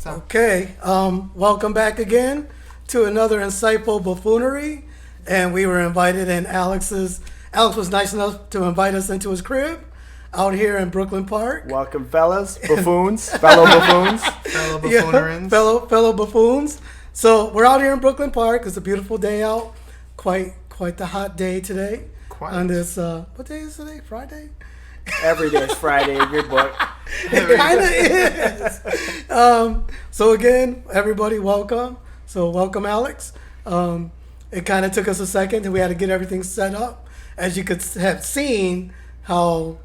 Okay, welcome back again to another insightful buffoonery, and we were invited in Alex was nice enough to invite us into his crib out here in Brooklyn Park. Welcome, fellas, buffoons, fellow buffoons, fellow buffoonerins, fellow buffoons. So we're out here in Brooklyn Park. It's a beautiful day out, quite the hot day today. On this, what day is today? Friday. Every day is Friday in your book. It kind of is. So again, everybody, welcome. So welcome, Alex. It kind of took us a second, and we had to get everything set up. As you could have seen, how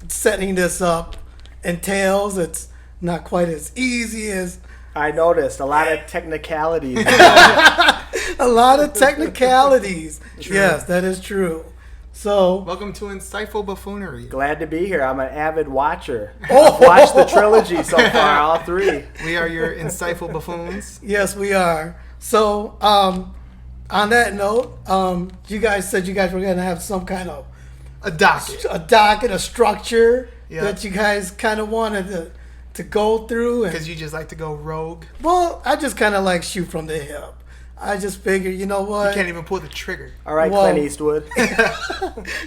setting this up entails. It's not quite as easy as. I noticed a lot of technicalities. A lot of technicalities. Yes, that is true. So welcome to Insightful Buffoonery. Glad to be here. I'm an avid watcher. I've watched the trilogy so far, all three. We are your insightful buffoons. Yes, we are. So, on that note, you guys said you guys were going to have some kind of a docket, a structure that you guys kind of wanted to go through. Because you just like to go rogue. Well, I just kind of like shoot from the hip. I just figured, you know what? You can't even pull the trigger. All right, Clint Eastwood.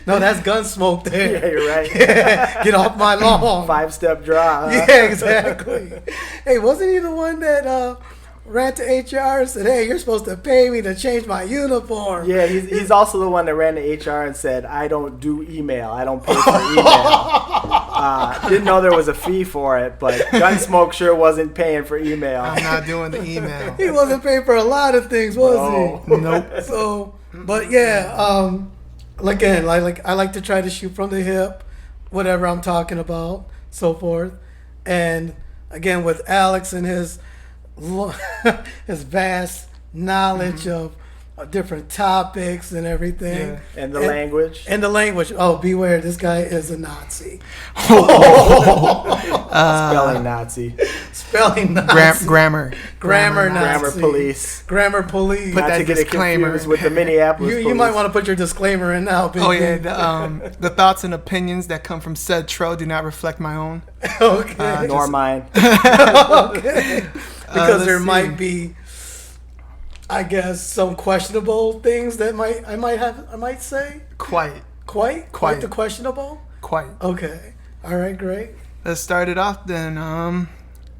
No, that's Gunsmoke there. Yeah, you're right. Yeah, get off my lawn. 5-step draw. Huh? Yeah, exactly. Hey, wasn't he the one that ran to HR and said, hey, you're supposed to pay me to change my uniform? Yeah, he's also the one that ran to HR and said, I don't do email. I don't pay for email. Didn't know there was a fee for it, but Gunsmoke sure wasn't paying for email. I'm not doing the email. He wasn't paying for a lot of things, was he? Nope. So, but yeah, again, I like to try to shoot from the hip, whatever I'm talking about, so forth. And again, with Alex and his vast knowledge of different topics and everything. Yeah. And the language. And the language. Oh, beware, this guy is a Nazi. Spelling Nazi. Spelling Nazi. Grammar Nazi. Grammar police. Grammar police. Put Not that to get disclaimer confused with the Minneapolis police. You might want to put your disclaimer in now. Oh yeah, the thoughts and opinions that come from said tro do not reflect my own. Okay. Nor mine. Okay. Because there might be, I guess, some questionable things that I might say. Quite the questionable. Quite. Okay. All right. Great. Let's start it off then.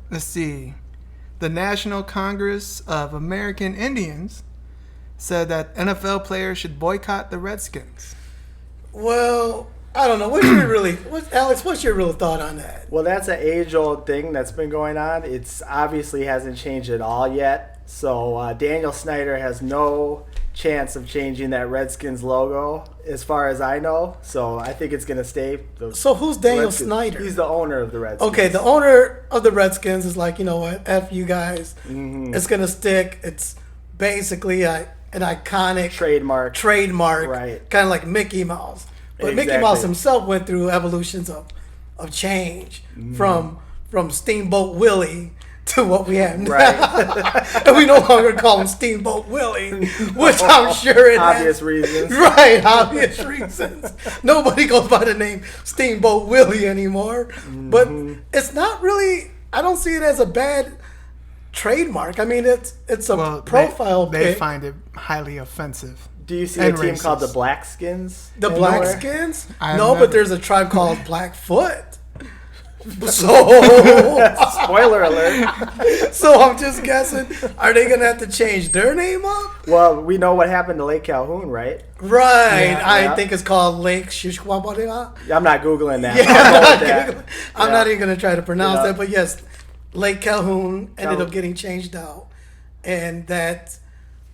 Let's see. The National Congress of American Indians said that NFL players should boycott the Redskins. Well, I don't know. Alex, what's your real thought on that? Well, that's an age-old thing that's been going on. It's obviously hasn't changed at all yet. So Daniel Snyder has no chance of changing that Redskins logo, as far as I know. So I think it's going to stay. So who's Daniel Snyder? He's the owner of the Redskins. Okay, the owner of the Redskins is like, you know what, F you guys. Mm-hmm. It's going to stick. It's basically an iconic trademark. Right. Kind of like Mickey Mouse. But Exactly. Mickey Mouse himself went through evolutions of change from Steamboat Willie to what we have now. Right. And we no longer call him Steamboat Willie, which I'm sure it obvious reasons. Right, obvious reasons. Nobody goes by the name Steamboat Willie anymore. Mm-hmm. But it's not really, I don't see it as a bad trademark. I mean, it's a profile pic. They find it highly offensive. Do you see a team called the Blackskins? The Blackskins? No, but there's a tribe called Blackfoot. So spoiler alert. So I'm just guessing, are they gonna have to change their name up? Well, we know what happened to Lake Calhoun, right? Right. Yeah. I think it's called Lake Shishwabarega. I'm not Googling that. Yeah, I'm not even gonna try to pronounce that, but yes, Lake Calhoun ended up getting changed out, and that's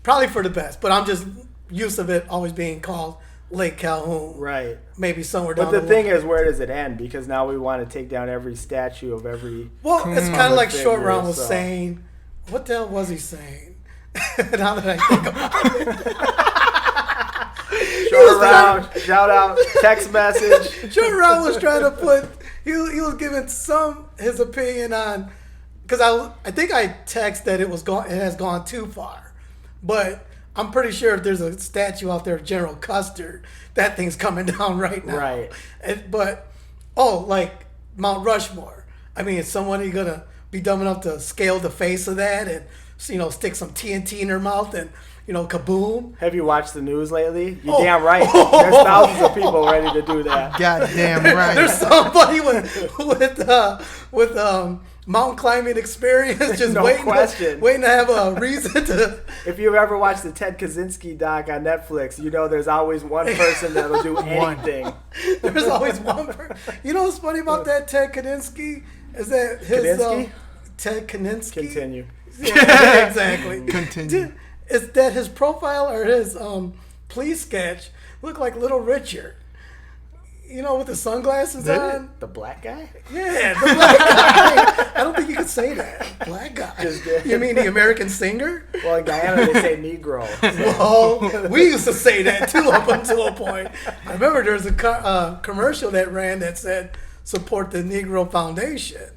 probably for the best. But I'm just used of it always being called Lake Calhoun. Right. Maybe somewhere down the the line. But the thing is, where does it end? Because now we want to take down every statue of every... Well, it's kind of like Short Round was saying. What the hell was he saying? Now that I think about it. Short Round, shout out, text message. Short Round was trying to put... He was giving his opinion on... Because I think I texted that it has gone too far. But... I'm pretty sure if there's a statue out there of General Custer, that thing's coming down right now. Right. But, like Mount Rushmore. I mean, is somebody going to be dumb enough to scale the face of that and stick some TNT in her mouth and kaboom. Have you watched the news lately? You're damn right. There's thousands of people ready to do that. Goddamn right. There's somebody with mountain climbing experience just No question. waiting to have a reason to. If you've ever watched the Ted Kaczynski doc on Netflix, there's always one person that'll do anything. There's always one person. You know what's funny about that Ted Kaczynski is that his Ted Kaczynski. Continue. Yeah, exactly. Continue. Is that his profile or his police sketch looked like Little Richard? With the sunglasses on. The black guy? Yeah, the black guy. I don't think you could say that. Black guy. You mean the American singer? Well, in Guyana they say Negro. Well, we used to say that too up until a point. I remember there was a commercial that ran that said, support the Negro Foundation,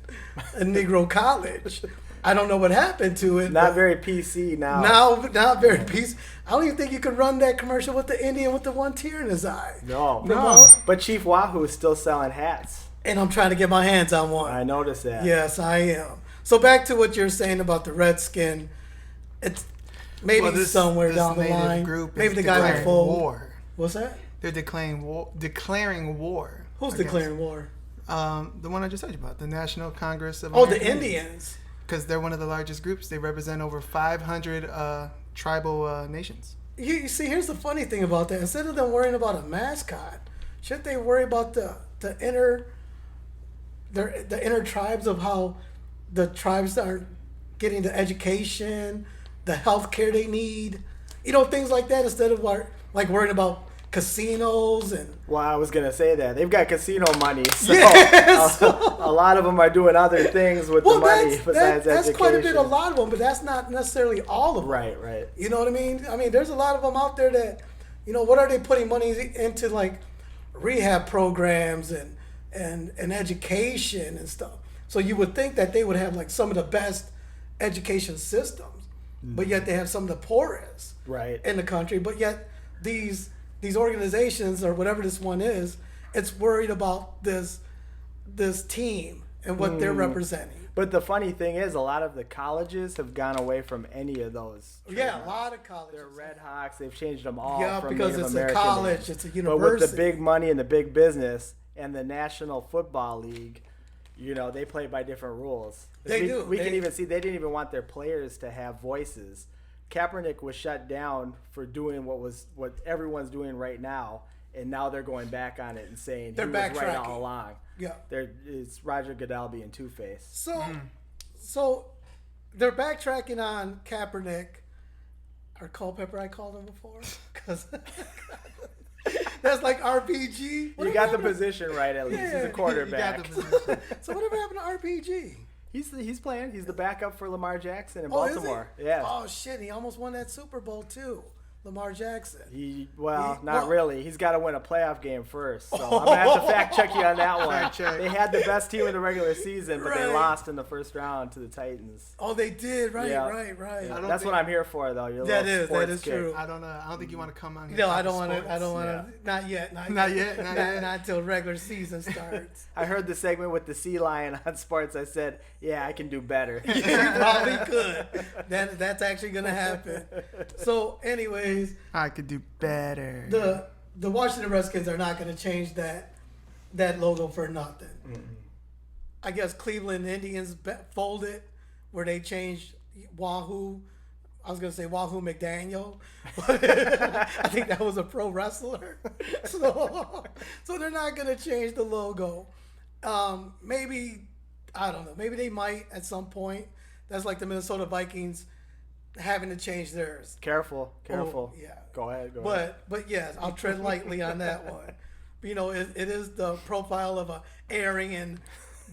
a Negro college. I don't know what happened to it. Not very PC now. Not very PC. I don't even think you could run that commercial with the Indian with the one tear in his eye. No. But Chief Wahoo is still selling hats. And I'm trying to get my hands on one. I noticed that. Yes, I am. So back to what you're saying about the Redskin. It's maybe somewhere down the line. Maybe the guy with full war. What's that? They're declaring war. Who's declaring war? The one I just told you about, the National Congress of the Indians. Because they're one of the largest groups. They represent over 500 tribal nations. You see, here's the funny thing about that. Instead of them worrying about a mascot, shouldn't they worry about the inner tribes of how the tribes are getting the education, the health care they need, things like that, instead of worrying about casinos and. Well, I was gonna say that they've got casino money, so yes. a lot of them are doing other things with the money besides education. That's quite a bit, a lot of them, but that's not necessarily all of them. Right. You know what I mean? I mean, there's a lot of them out there that, what are they putting money into, like rehab programs and education and stuff. So you would think that they would have like some of the best education systems, but yet they have some of the poorest in the country. But yet these organizations or whatever this one is, it's worried about this team and what they're representing. But the funny thing is, a lot of the colleges have gone away from any of those. Yeah, a lot of colleges. They're Red Hawks. They've changed them all. Yeah, from because Native it's American a college, it's a university. But with the big money and the big business and the National Football League, they play by different rules. They do. We can even see they didn't even want their players to have voices. Kaepernick was shut down for doing what everyone's doing right now, and now they're going back on it and saying he was right all along. Yeah, it's Roger Goodell being two-faced. So they're backtracking on Kaepernick or Culpepper. I called him before because that's like RPG. You got the position right at least. He's a quarterback. So whatever happened to RPG? He's playing. He's the backup for Lamar Jackson in Baltimore. Yeah. Oh shit! He almost won that Super Bowl too. Lamar Jackson. Not really. He's got to win a playoff game first. So I'm gonna have to fact check you on that one. They had the best team in the regular season, but they lost in the first round to the Titans. Oh, they did. Right. Yeah. That's what I'm here for, though. That is true. I don't think you want to come on here. No, I don't want to. Not yet. Not yet. Not until regular season starts. I heard the segment with the Sea Lion on sports. I said, yeah, I can do better. You probably could. That's actually gonna happen. So, anyways, I could do better. The Washington Redskins are not going to change that logo for nothing. Mm-hmm. I guess Cleveland Indians folded where they changed Wahoo. I was going to say Wahoo McDaniel. I think that was a pro wrestler. So they're not going to change the logo. Maybe, I don't know. Maybe they might at some point. That's like the Minnesota Vikings having to change theirs. Careful. Oh, yeah. Go ahead. But yes, I'll tread lightly on that one. It is the profile of a Aryan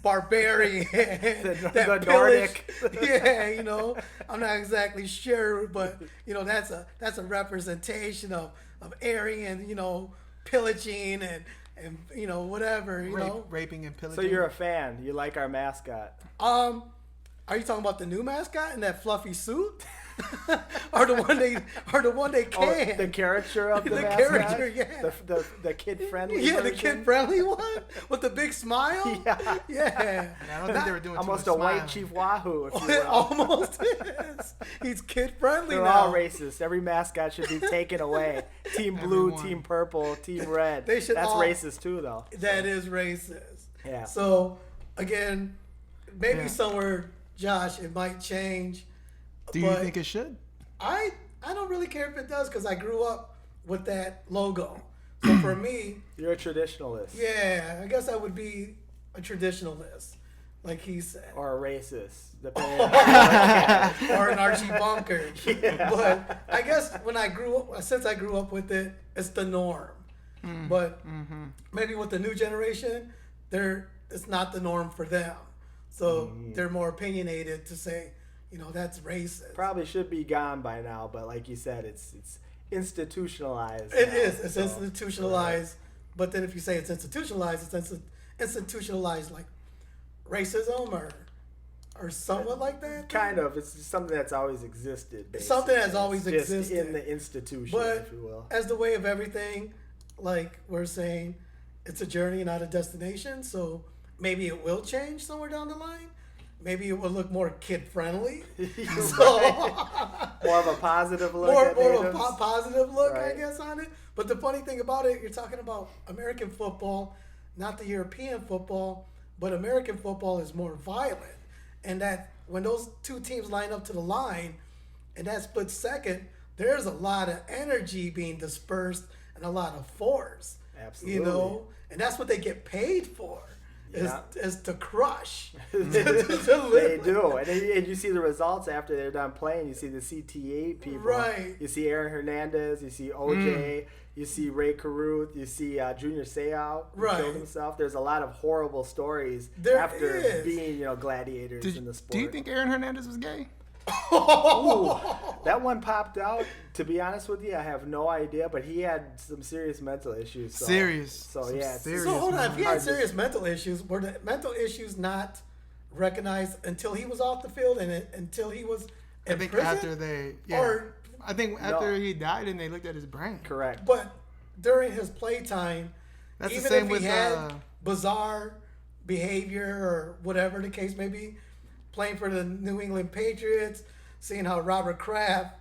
barbarian the Nordic. Yeah, I'm not exactly sure, but that's a representation of Aryan, pillaging and whatever, raping and pillaging. So you're a fan. You like our mascot. Are you talking about the new mascot in that fluffy suit, or the one they canned? Oh, the caricature of the mascot? Character, yeah. The kid friendly. Yeah, version? the kid friendly one with the big smile. Yeah. Yeah. And I don't think they were doing Almost too a much white smiling. Chief Wahoo, if you It will. almost is. He's kid friendly They're now. all racist. Every mascot should be taken away. Team blue, Everyone. team purple, team red. They should That's all- racist too, though. That is racist. Yeah. So again, maybe Yeah. somewhere, Josh, it might change. Do you but think it should? I don't really care if it does because I grew up with that logo. So for me, You're a traditionalist. yeah, I guess I would be a traditionalist, like he said, Or a racist. Depending on or an Archie Bunker. But I guess since I grew up with it, it's the norm. But maybe with the new generation, it's not the norm for them. So they're more opinionated to say, that's racist. Probably should be gone by now, but like you said, it's institutionalized. It now, is. It's so- institutionalized. But then if you say it's institutionalized, it's institutionalized like racism or somewhat like that. Kind of. It's something that's always existed. It's something that's basically. always It's just existed. in the institution, But if you will. as the way of everything, like we're saying, it's a journey, not a destination. So maybe it will change somewhere down the line. Maybe it will look more kid friendly. So More of a positive look more at of a natives. positive look, I Right. guess, on it. But the funny thing about it, you're talking about American football, not the European football, but American football is more violent. And that when those two teams line up to the line, in that split second, there's a lot of energy being dispersed and a lot of force. Absolutely. And that's what they get paid for. Yeah. Is to crush. They do, and you see the results after they're done playing. You see the CTA people, Right. You see Aaron Hernandez, you see OJ, you see Ray Caruth, you see Junior Seau who Right. killed himself. There's a lot of horrible stories There after is. being gladiators in the sport. Do you think Aaron Hernandez was gay? Ooh, that one popped out. To be honest with you, I have no idea, but he had some serious mental issues. So, Serious. So Some yeah, it's- serious So hold on, if he hard had to- serious mental issues, were the mental issues not recognized until he was off the field and until he was in I think prison? after they, yeah. Or- I think after he died and they looked at his brain. correct. But during his playtime, That's the even same if with he had bizarre behavior or whatever the case may be, playing for the New England Patriots, seeing how Robert Kraft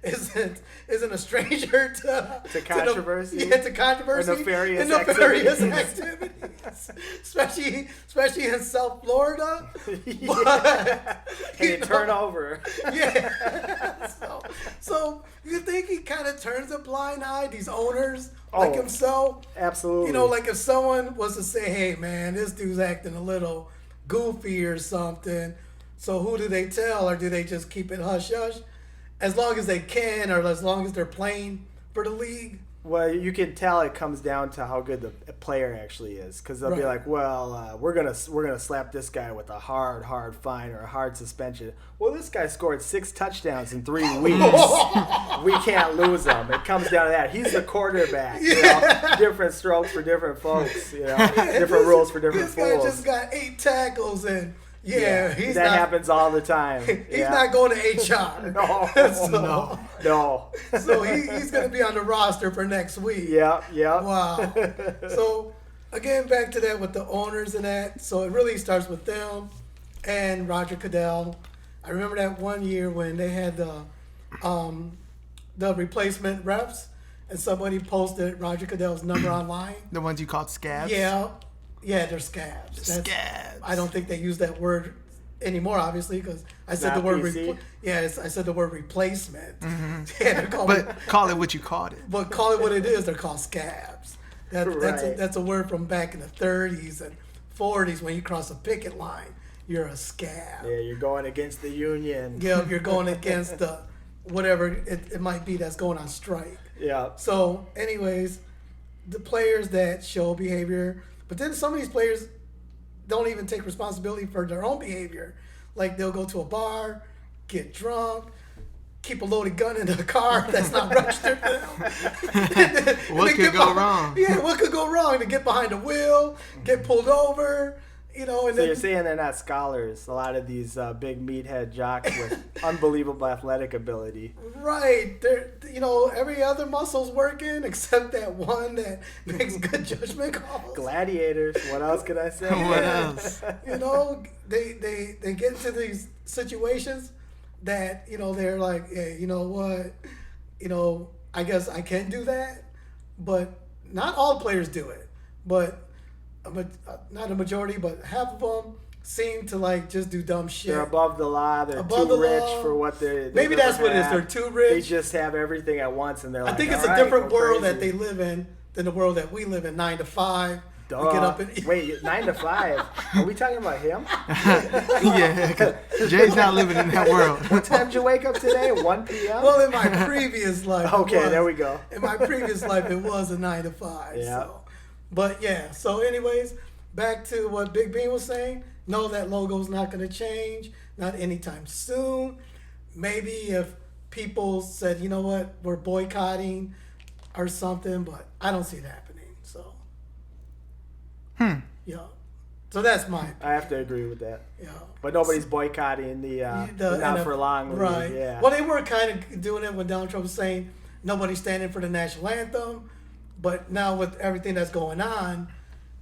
isn't a stranger to controversy? to controversy Or nefarious and nefarious activities. activities, especially in South Florida. And they turn over. Yeah. So you think he kind of turns a blind eye? These owners like himself. Absolutely. Like if someone was to say, "Hey, man, this dude's acting a little goofy or something," so who do they tell, or do they just keep it hush hush? As long as they can, or as long as they're playing for the league. Well, you can tell it comes down to how good the player actually is, because they'll be Right. like, "Well, we're gonna slap this guy with a hard fine or a hard suspension." Well, this guy scored 6 touchdowns in 3 weeks. We can't lose him. It comes down to that. He's the quarterback. Different strokes for different folks. Different rules for different This guy fools. just got 8 tackles and he's that not. happens all the time. He's not going to HR. No, no. So he's going to be on the roster for next week. Yeah. Wow. So again, back to that with the owners and that. So it really starts with them and Roger Goodell. I remember that one year when they had the replacement refs, and somebody posted Roger Goodell's number online. The ones you called scabs? Yeah, they're scabs. Scabs. I don't think they use that word anymore, obviously, because I said Not the word. PC? I said the word replacement. Mm-hmm. Yeah, they're called. But call it what you called it. But call it what it is. They're called scabs. Right. That's a word from back in the 30s and 40s. When you cross a picket line, you're a scab. Yeah, you're going against the union. Yeah, you're going against the whatever it might be that's going on strike. Yeah. So, anyways, the players that show behavior, but then some of these players don't even take responsibility for their own behavior. Like they'll go to a bar, get drunk, keep a loaded gun in the car that's not registered to them. What could go wrong? Yeah, what could go wrong? To get behind the wheel, get pulled over, And So then, you're saying they're not scholars? A lot of these big meathead jocks with unbelievable athletic ability. right, they're, every other muscle's working except that one that makes good judgment calls. Gladiators. What else could I say? What else? They get into these situations that, they're like, hey, you know what, I guess I can do that, but not all players do it, but not a majority, but half of them seem to like just do dumb shit. They're above the law. They're Above too the rich law. for what they. Maybe that's what it is. have. They're too rich. They just have everything at once, and they're like. I think it's "All a right, different go world crazy." that they live in than the world that we live in. 9 to 5. Duh. We get up and Wait, 9 to 5. Are we talking about him? Yeah, 'cause Jay's not living in that world. What time did you wake up today? 1 p.m. Well, in my previous life. Okay, there we go. In my previous life, it was a 9 to 5. Yeah. So. But yeah. So, anyways, back to what Big Bean was saying. No, that logo's not going to change. Not anytime soon. Maybe if people said, you know what, we're boycotting or something, but I don't see it happening. So. Yeah. So that's my. I have to agree with that. Yeah. But nobody's boycotting the not for long. Right. League. Yeah. Well, they were kind of doing it when Donald Trump was saying nobody's standing for the national anthem. But now with everything that's going on,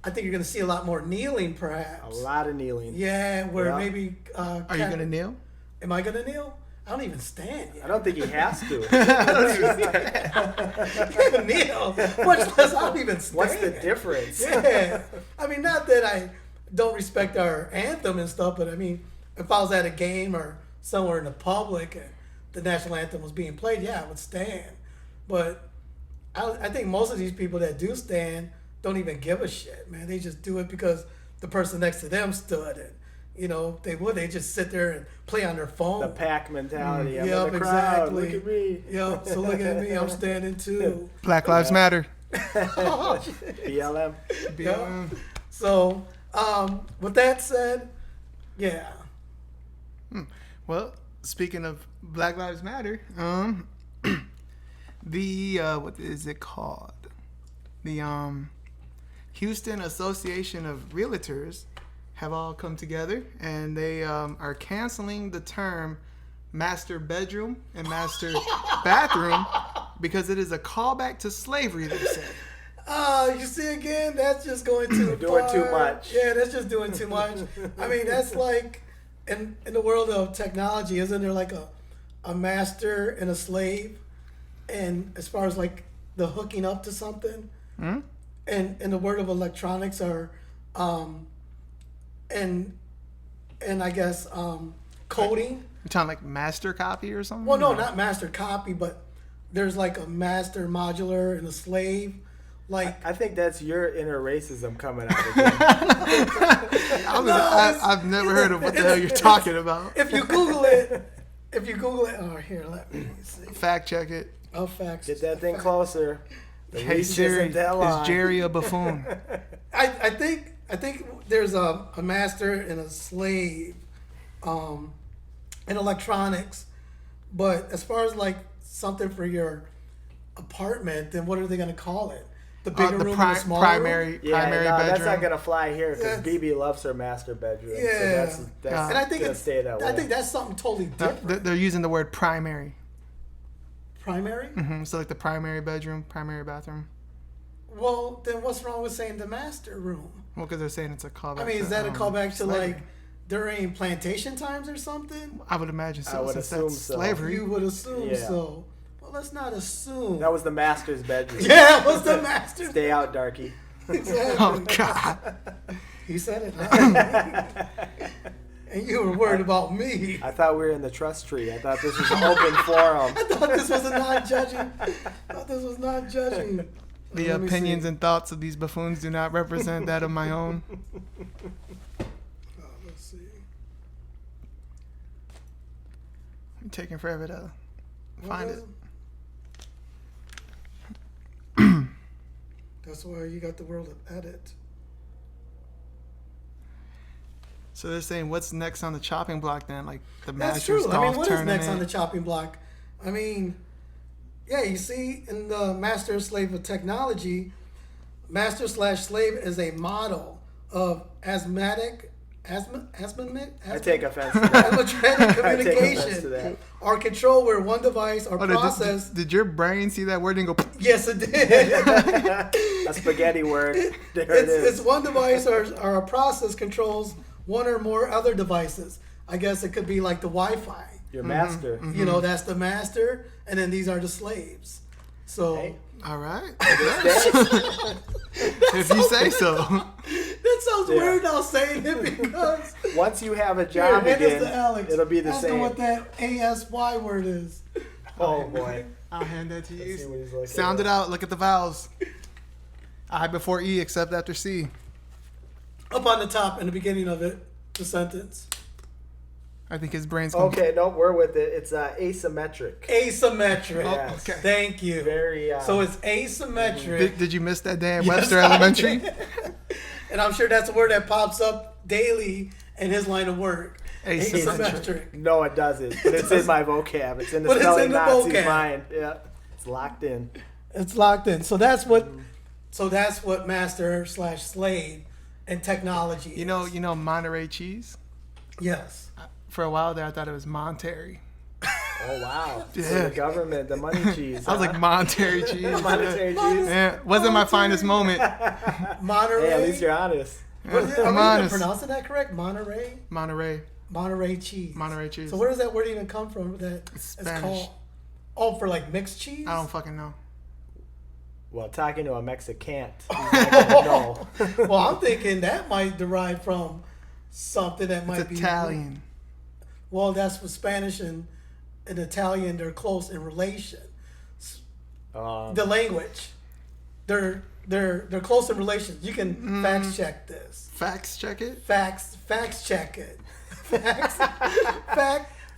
I think you're going to see a lot more kneeling, perhaps. A lot of kneeling. Yeah, where Yeah. maybe. Are you gonna kneel? Am I going to kneel? I don't even stand yet. I don't think he has to. I don't even kneel. Much less I don't even stand. What's the difference? Yeah. I mean, not that I don't respect our anthem and stuff, but I mean, if I was at a game or somewhere in the public and the national anthem was being played, yeah, I would stand. But I think most of these people that do stand don't even give a shit, man. They just do it because the person next to them stood, and they just sit there and play on their phone. The pack mentality. I'm Yep, in the crowd. exactly. Look at me. Yep, so look at me, I'm standing too. Black Lives Matter. Oh, shit. BLM. Yep. So, with that said, yeah. Well, speaking of Black Lives Matter, the what is it called? The Houston Association of Realtors have all come together, and they are canceling the term master bedroom and master bathroom because it is a callback to slavery, they say. You see again, that's just going too Doing far. too much. Yeah, that's just doing too much. I mean, that's like in the world of technology, isn't there like a master and a slave? And as far as like the hooking up to something, and in the world of electronics are, and I guess coding. You're talking like master copy or something? Well, no, not master copy, but there's like a master modular and a slave. Like I think that's your inner racism coming out again. I've never heard of what the hell you're talking about. if you Google it, oh here, let me see. Fact check it. Oh, facts. Get that thing closer. The Hey reach Siri, isn't that long. is Jerry a buffoon? I think there's a master and a slave, in electronics, but as far as like something for your apartment, then what are they going to call it? The bigger room or the smaller primary room? Yeah, primary no, bedroom. that's not gonna fly here because That's- BB loves her master bedroom. Yeah. So that's And I think gonna stay that way. I think that's something totally different. They're using the word primary. Primary? So like the primary bedroom, primary bathroom. Well, then what's wrong with saying the master room? Well, because they're saying it's a callback. I mean, is that a callback to slavery. like during plantation times or something? I would imagine so. I would since assume that's so. slavery. You would assume Yeah. so. Well, let's not assume. That was the master's bedroom. Yeah, what's the master? Stay out, darky. Exactly. Oh God! He said it. Huh? And you were worried about me. I thought we were in the trust tree. I thought this was an open forum. I thought this was a non-judging. I thought this was not judging. The Let me opinions see. and thoughts of these buffoons do not represent that of my own. Let's see. I'm taking forever to find it. That's why you got the world of edit. So they're saying, what's next on the chopping block then? Like the That's Masters true. golf I mean, what is tournament? next on the chopping block? I mean, yeah, you see, in the Master and Slave of Technology, Master/Slave is a model of asthmatic I take offense to that. Asymmetric I take offense to communication that. or control where one device or Oh, process. did your brain see that word and go? Yes, it did. A spaghetti word. There it is. It's one device or a process controls one or more other devices. I guess it could be like the Wi-Fi. Your master. Mm-hmm. You know, that's the master, and then these are the slaves. So Hey. All right. That If you say so. that sounds Yeah. weird now saying it because Once you have a job Here, hand this again, to Alex. it'll be the Ask him same. what that ASY word is. Oh boy. I'll hand that to Let's see what you. he's looking Sound at. it out. Look at the vowels. I before E, except after C. Up on the top in the beginning of it, the sentence. I think his brain's going. Okay, no, we're with it. It's asymmetric. Asymmetric. Yes. okay. Thank you. Very. So it's asymmetric. Did you miss that day at Yes, Webster I Elementary? did. And I'm sure that's a word that pops up daily in his line of work. Asymmetric. No, it doesn't. But it's in my vocab. It's in the But it's spelling in the Nazi's vocab. mind. Yeah, it's locked in. It's locked in. So that's what master/slave and technology is. You know Monterey cheese? Yes. For a while there, I thought it was Monterey. Oh wow! Yeah. So the government, the money cheese. I was like, Monterey cheese. monetary cheese. Yeah, wasn't my finest moment. Monterey. Hey, at least you're honest. Are we I'm even honest. pronouncing that correct? Monterey? Monterey. Monterey cheese. Monterey cheese. So where does that word even come from? That it's Spanish. called. Oh, for like mixed cheese? I don't fucking know. Well, talking to a Mexican, he's not gonna know. Well, I'm thinking that might derive from something that might It's be Italian. Well, that's what Spanish and Italian, they're close in relation. The language, they're close in relation. You can fact check this. Facts check it. Facts check it.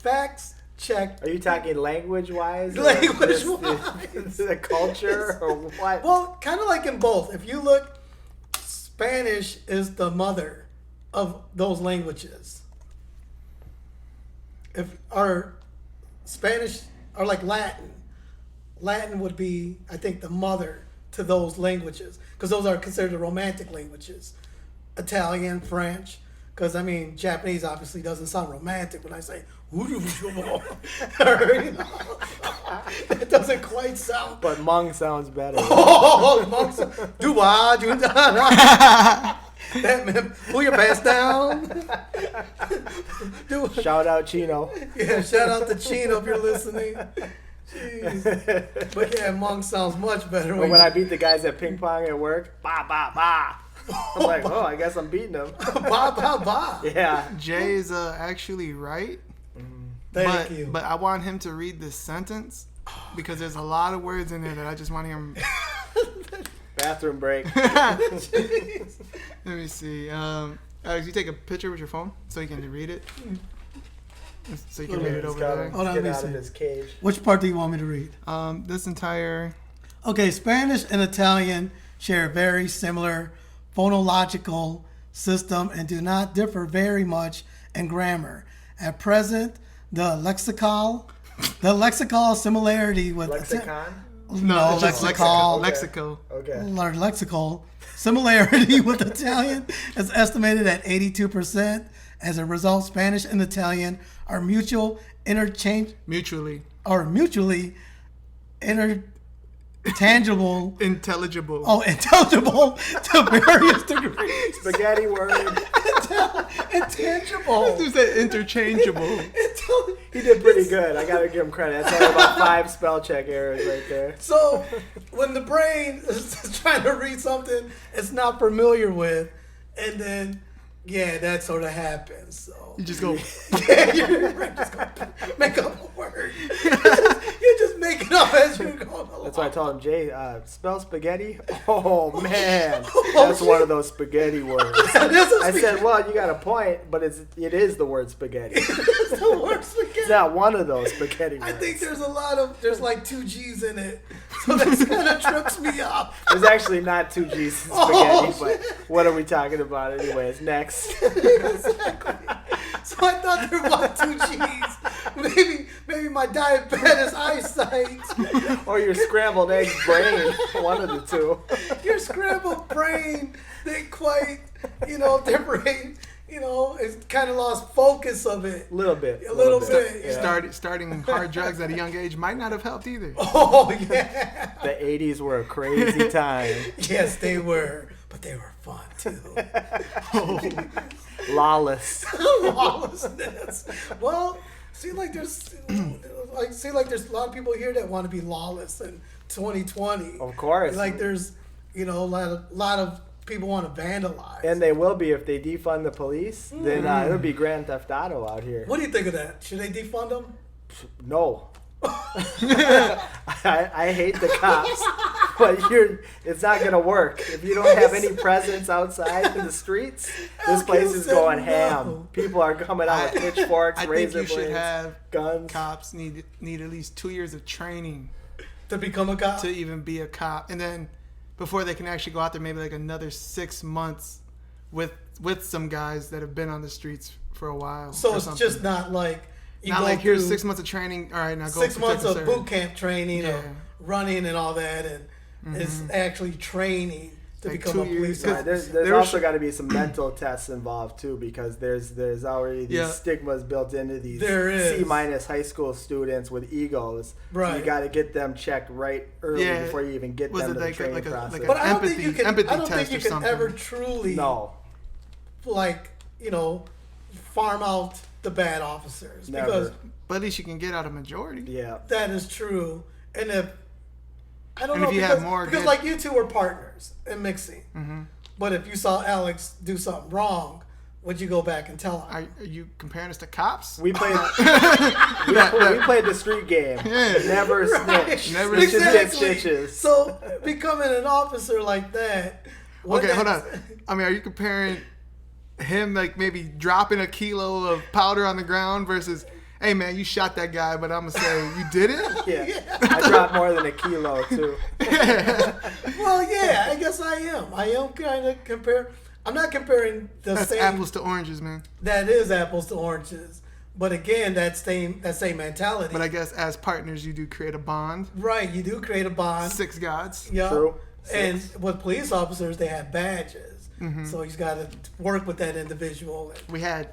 Facts check. Are you talking language-wise? Language-wise. The culture or what? Well, kind of like in both. If you look, Spanish is the mother of those languages. If our Spanish or like Latin would be, I think, the mother to those languages because those are considered the romantic languages. Italian, French, because I mean Japanese obviously doesn't sound romantic when I say or, you know, that doesn't quite sound. But Hmong sounds better. Oh, monks, do I do that man? Pull your pants down. Shout out Chino. Yeah, shout out to Chino if you're listening. Jeez. But yeah, monk sounds much better. But when I beat the guys at ping pong at work, ba ba ba. I'm like, oh, I guess I'm beating them. Ba ba ba. Yeah. Jay is actually right. Thank you. But I want him to read this sentence because there's a lot of words in there that I just want him. Bathroom break. Let me see. Alex, you take a picture with your phone so you can read it. So you can read it over there. Hold on, Get let me out see. of this cage. Which part do you want me to read? This entire. Okay, Spanish and Italian share a very similar phonological system and do not differ very much in grammar. At present, the lexical similarity with Lexicon? No, just lexical. lexical. Lexical. Okay. or lexical similarity with Italian is estimated at 82%. As a result, Spanish and Italian are mutually intertangible. Intelligible. Oh, intelligible to various degrees. Spaghetti word. Intangible. You said interchangeable. He did pretty good. I gotta give him credit. That's only about 5 spell check errors right there. So, when the brain is trying to read something it's not familiar with, and then, yeah, that sort of happens. So You just go. yeah, your brain just go make up a word. You just make it up as you go along. That's why I told him, Jay, spell spaghetti? Oh, man. That's one of those spaghetti words. I said, well, you got a point, but it is the word spaghetti. It's the word spaghetti. It's not one of those spaghetti words. I think there's like 2 G's in it. So that kind of trips me up. There's actually not 2 G's in spaghetti, but what are we talking about anyways? Next. Exactly. So I thought there was 2 G's. Maybe my diabetes eyesight. Or your scrambled eggs brain. One of the two. Your scrambled brain didn't quite, different, it's kind of lost focus of it. A little bit. A little bit. Yeah. Starting hard drugs at a young age might not have helped either. Oh, yeah. The 80s were a crazy time. Yes, they were. But they were fun, too. Lawless. Lawlessness. Well, seems like there's a lot of people here that want to be lawless in 2020. Of course. Like there's, a lot of people want to vandalize. And they will be if they defund the police. Then it'll be Grand Theft Auto out here. What do you think of that? Should they defund them? No. I hate the cops, but it's not gonna work if you don't have any presence outside in the streets. This place is going ham. People are coming out with pitchforks, I razor think you blades, should have guns. Cops need at least 2 years of training To become a cop? to even be a cop, and then before they can actually go out there, maybe like another 6 months with some guys that have been on the streets for a while. So or it's something. just not like you Not go like here's through 6 months of training. All right, now go 6 months of serve. boot camp training, Yeah. of running and all that, and it's actually training to Like become 2 a police years. officer. There's There also was- got to be some mental tests involved too, because there's already these Yeah. stigmas built into these There is. C- high school students with egos. So Right. you got to get them checked right early Yeah. before you even get Was them it to the like a- training like a- process. like a- But I don't think empathy- you can. empathy I don't think test you or can something. ever truly No, farm out the bad officers Never. because But at least you can get out a majority. yeah. that is true. And if I don't And know if you because, have more because good- like you two were partners in mixing, Mm-hmm. but if you saw Alex do something wrong, would you go back and tell him? Are you comparing us to cops? We played. we played the street game. Yeah. Never snitch. Never Snitches get Exactly. stitches. So becoming an officer like that. Okay, hold on. I mean, are you comparing him like maybe dropping a kilo of powder on the ground versus, hey man, you shot that guy, but I'm gonna say you didn't? Yeah. I dropped more than a kilo too. Well, yeah, I guess I am. I am kind of I'm not comparing the That's same. apples to oranges, man. That is apples to oranges. But again, that same mentality. But I guess as partners, you do create a bond. Right, you do create a bond. 6 gods. Yeah. True. And Six. with police officers, they have badges. So he's got to work with that individual. We had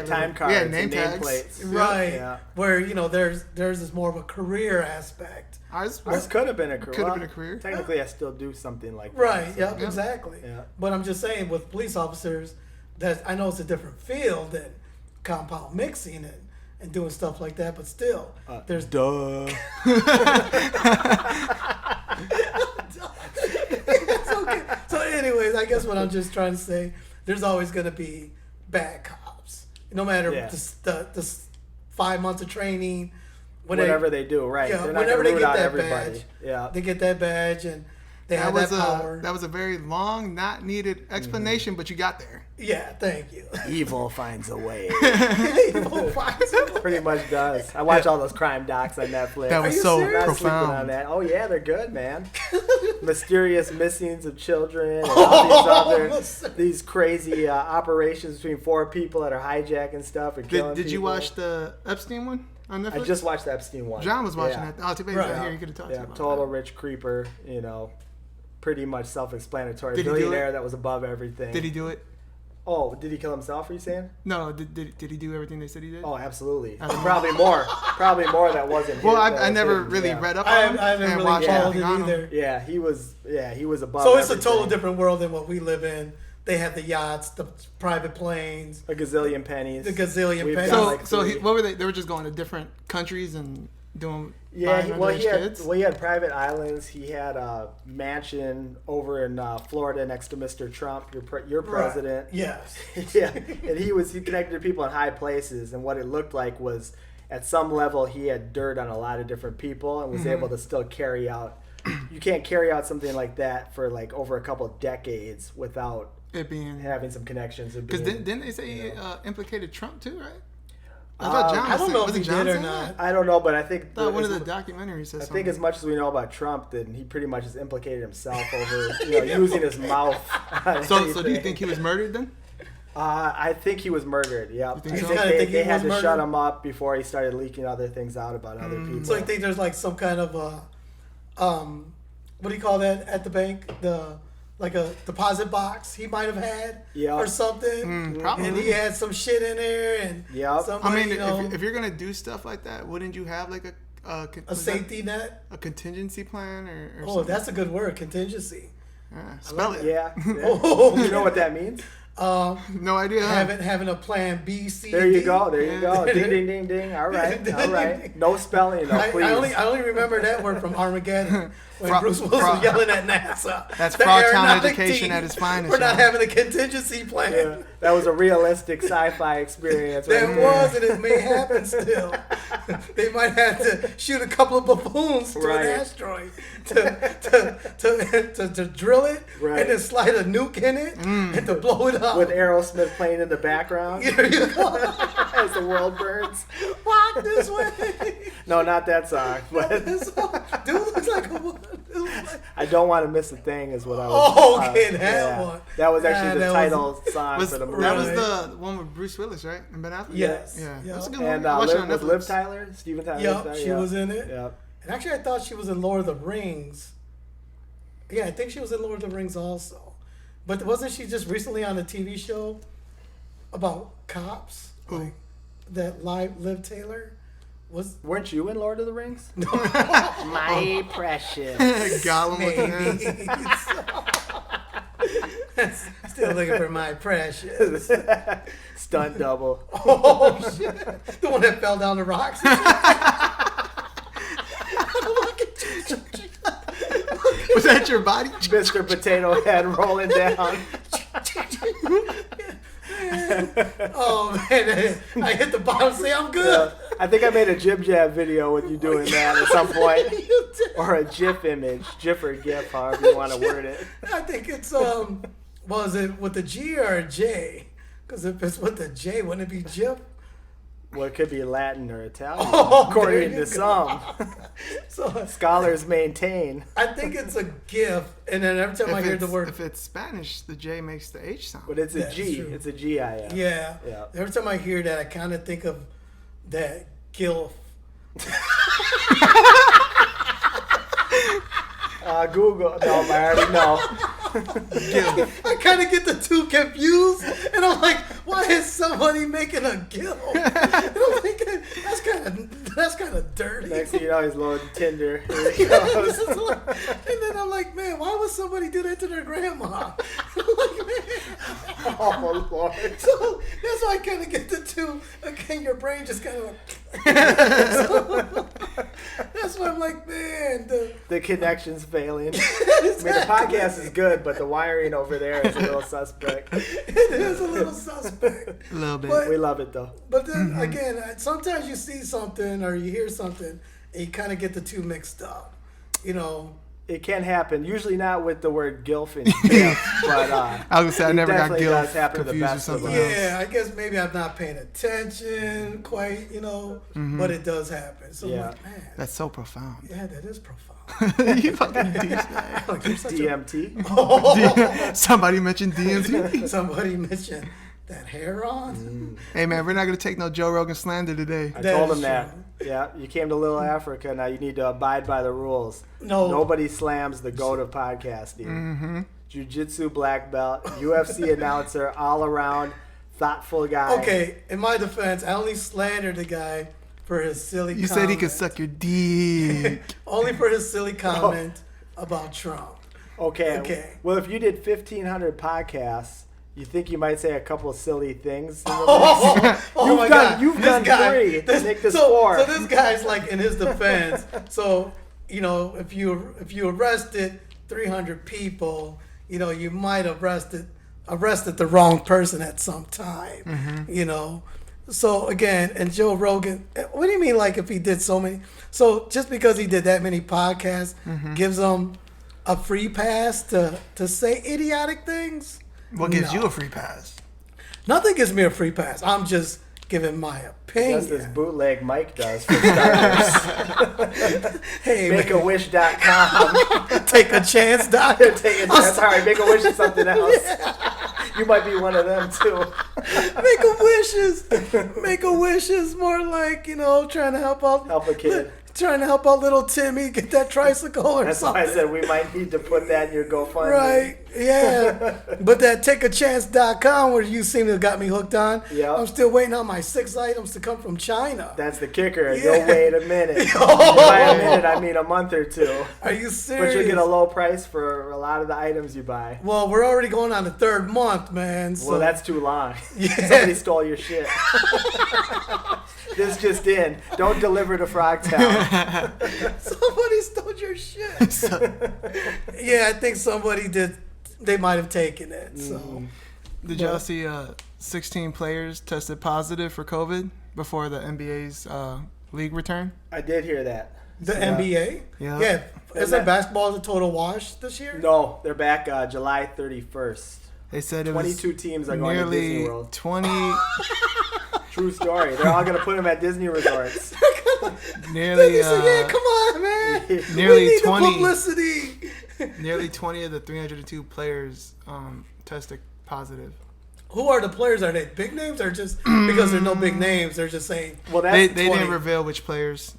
time cards. We had name and tags. plates. Right. Yeah. Where, theirs is more of a career aspect. Ours Ours could have been a career. Could have been a career. Technically, I still do something like that. Right, so- yep, exactly. Yeah. But I'm just saying, with police officers, I know it's a different field than compound mixing and doing stuff like that, but still, there's Duh. It's okay. So, anyways, I guess what I'm just trying to say, there's always going to be bad cops, no matter Yeah. the 5 months of training, Whatever they do, right? Yeah, They're not whenever gonna they root get out that everybody. badge, Yeah. they get that badge and they That have was that power. that was a very long, not needed explanation, but you got there. Yeah, thank you. Evil finds a way. Evil finds a way. Pretty much does. I watch all those crime docs on Netflix. That was you so serious? Not sleeping on profound. that. Oh yeah, they're good, man. Mysterious missings of children and all these crazy operations between 4 people that are hijacking stuff or killing Did you people. watch the Epstein one on Netflix? I just watched the Epstein one. John was watching Yeah. that. Oh, too bad he's Right. not here. He could have talked to you Yeah, about total that. rich creeper. Pretty much self-explanatory. Did he do Billionaire it? that was above everything. Did he do it? Oh, did he kill himself? Are you saying? No. Did he do everything they said he did? Oh, absolutely. I don't know. Probably more. Probably more that wasn't. Well, his, that I was never hidden. really Yeah. read up I on him haven't and really watched followed anything it on him. either. Yeah, he was above. So it's a everything. total different world than what we live in. They have the yachts, the private planes, A gazillion pennies. the gazillion We've pennies. got So, like so three. what were they? They were just going to different countries and doing Yeah, buying he underage kids. had private islands. He had a mansion over in Florida next to Mr. Trump, your president. Right. Yes. Yeah, and he connected to people in high places, and what it looked like was at some level he had dirt on a lot of different people and was Mm-hmm. able to still carry out. You can't carry out something like that for like over a couple of decades without It being having some connections. because didn't they say he implicated Trump too, right? I Um, thought John. I don't know if was he it John did or saying that? not. I don't know, but I think I thought one of the documentaries said I something. think as much as we know about Trump, then he pretty much has implicated himself over using his mouth. on So do you anything. think he was murdered then? I think he was murdered. Yeah, You think I so? think You they, think he they had was to shut murdered? him up before he started leaking other things out about other people. So I think there's like some kind of what do you call that at the bank? like a deposit box he might have had Yep. or something. Probably. And he had some shit in there and Yep. somebody, I mean, if you're gonna do stuff like that, wouldn't you have like a safety net? a contingency plan or Oh, something? that's a good word, contingency. Spell it. Yeah. Oh, You know what that means? No idea. Having a plan B, C, There you D. go. There you go. Yeah. Ding, ding, ding, ding. All right. All right. No spelling, though, please. I only remember that word from Armageddon when Bruce Willis fraud. was yelling at NASA. That's The Frogtown aeronautic education team at its finest, for not y'all. having a contingency plan. Yeah, that was a realistic sci-fi experience. Right There there. was, and it may happen still. They might have to shoot a couple of buffoons to Right. an asteroid to drill it, Right. and then slide a nuke in it and to blow it up. With Aerosmith playing in the background There you go. as the world burns. Walk this way. No, not that song. But Dude looks like a. I don't want to miss a thing is what I was. Oh, okay, that one. That was Yeah, actually the that title song for the movie. That was Right. the one with Bruce Willis, right? And Ben Affleck. Yes. Yeah. Yep. That's a good movie. And I watched it on was Netflix. Liv Tyler, Steven Tyler. Yep, she was in it. Yep. And actually, I thought she was in Lord of the Rings. Yeah, I think she was in Lord of the Rings also. But wasn't she just recently on a TV show about cops? Who? Like, that Liv Taylor was Weren't you in Lord of the Rings? no, My precious. Gollum with the maybe. hands. Still looking for my precious. Stunt double. Oh shit! The one that fell down the rocks. Was that your body? Mr. Potato Head rolling down. Oh man, I hit the bottom. Say I'm good. I think I made a jib jab video with you doing that at some point. You did. Or a GIF image. GIF or GIF, however you want to word it. I think it's was it with a G or a J? Because if it's with a J, wouldn't it be Jip? Well, it could be Latin or Italian, Oh, according there you to go. some. So Scholars maintain. I think it's a GIF, and then every time I hear the word, If it's Spanish, the J makes the H sound. But it's a That's G. true. It's a GIF. yeah. Yeah. Every time I hear that, I kind of think of that GILF. Google. No, I already know. I kind of get the two confused, and I'm like, why is somebody making a GILF? And I'm thinking that's kind of dirty. Next thing you know, he's loading Tinder. Here he goes. And then I'm like, man, why would somebody do that to their grandma? I'm like, man. Oh, Lord. So that's why I kind of get the two. Again, your brain just kind of. That's why I'm like, man. The connection's failing. I mean, the podcast is good, but the wiring over there is a little suspect. It is a little suspect. A little bit. But- We love it, though. But then again, sometimes you see something or you hear something, and you kind of get the two mixed up. You know. It can happen. Usually not with the word gilf and gif, but I was gonna say I it never got definitely does Gil happen to the confused with best of something us. else. Yeah, I guess maybe I'm not paying attention quite, you know, but it does happen. So Yeah. I'm like, man, That's so profound. yeah, that is profound. You fucking douchebag. Like, you're such a- DMT. Somebody mentioned DMT. Somebody mentioned that hair on. Hey man, we're not gonna take no Joe Rogan slander today. I That told is him that. true. Yeah, you came to Little Africa. Now you need to abide by the rules. No. Nobody slams the goat of podcasting. Jiu-jitsu black belt, UFC announcer, all around thoughtful guy. Okay, in my defense, I only slandered the guy for his silly You comment. said he could suck your dick. Only for his silly comment about Trump. Okay. Okay. Well, if you did 1,500 podcasts, you think you might say a couple of silly things? In the Oh my God. You've This done guy- 3. Make this so, 4. So this guy's like in his defense. So, you know, if you arrested 300 people, you know, you might have arrested the wrong person at some time. You know. So again, and Joe Rogan, what do you mean like if he did so many? So just because he did that many podcasts gives him a free pass to say idiotic things? What gives No. you a free pass? Nothing gives me a free pass. I'm just giving my opinion. That's this bootleg Mike does for starters. Hey, man, MakeAWish.com. take a chance, doctor. Take it. That's all right. Make a wish is something else. You might be one of them too. Make a wish is more like, you know, trying to help out. Help a kid. Trying to help out little Timmy get that tricycle or That's something. why I said we might need to put that in your GoFundMe. Right. Yeah, but that takeachance.com where you seem to have got me hooked on. Yep. I'm still waiting on my 6 items to come from China. That's the kicker. Yeah. You'll wait a minute. By a minute, I mean a month or two. Are you serious? But you'll get a low price for a lot of the items you buy. Well, we're already going on the 3rd month, man. So. Well, that's too long. Yeah. Somebody stole your shit. This just in. Don't deliver to Frogtown. Somebody stole your shit. Yeah, I think somebody did. They might have taken it. So. Did y'all see 16 players tested positive for COVID before the NBA's league return? I did hear that. The NBA? Yeah. Yeah. Isn't basketball the total wash this year? No, they're back July 31st. They said it 22 was teams are going to Disney nearly World. 20, True story. They're all going to put them at Disney resorts. nearly yeah, come on, man. nearly We need 20 the publicity. nearly 20 of the 302 players tested positive. Who are the players? Are they big names or just because there's no big names? They're just saying, Well, They that's didn't reveal which players.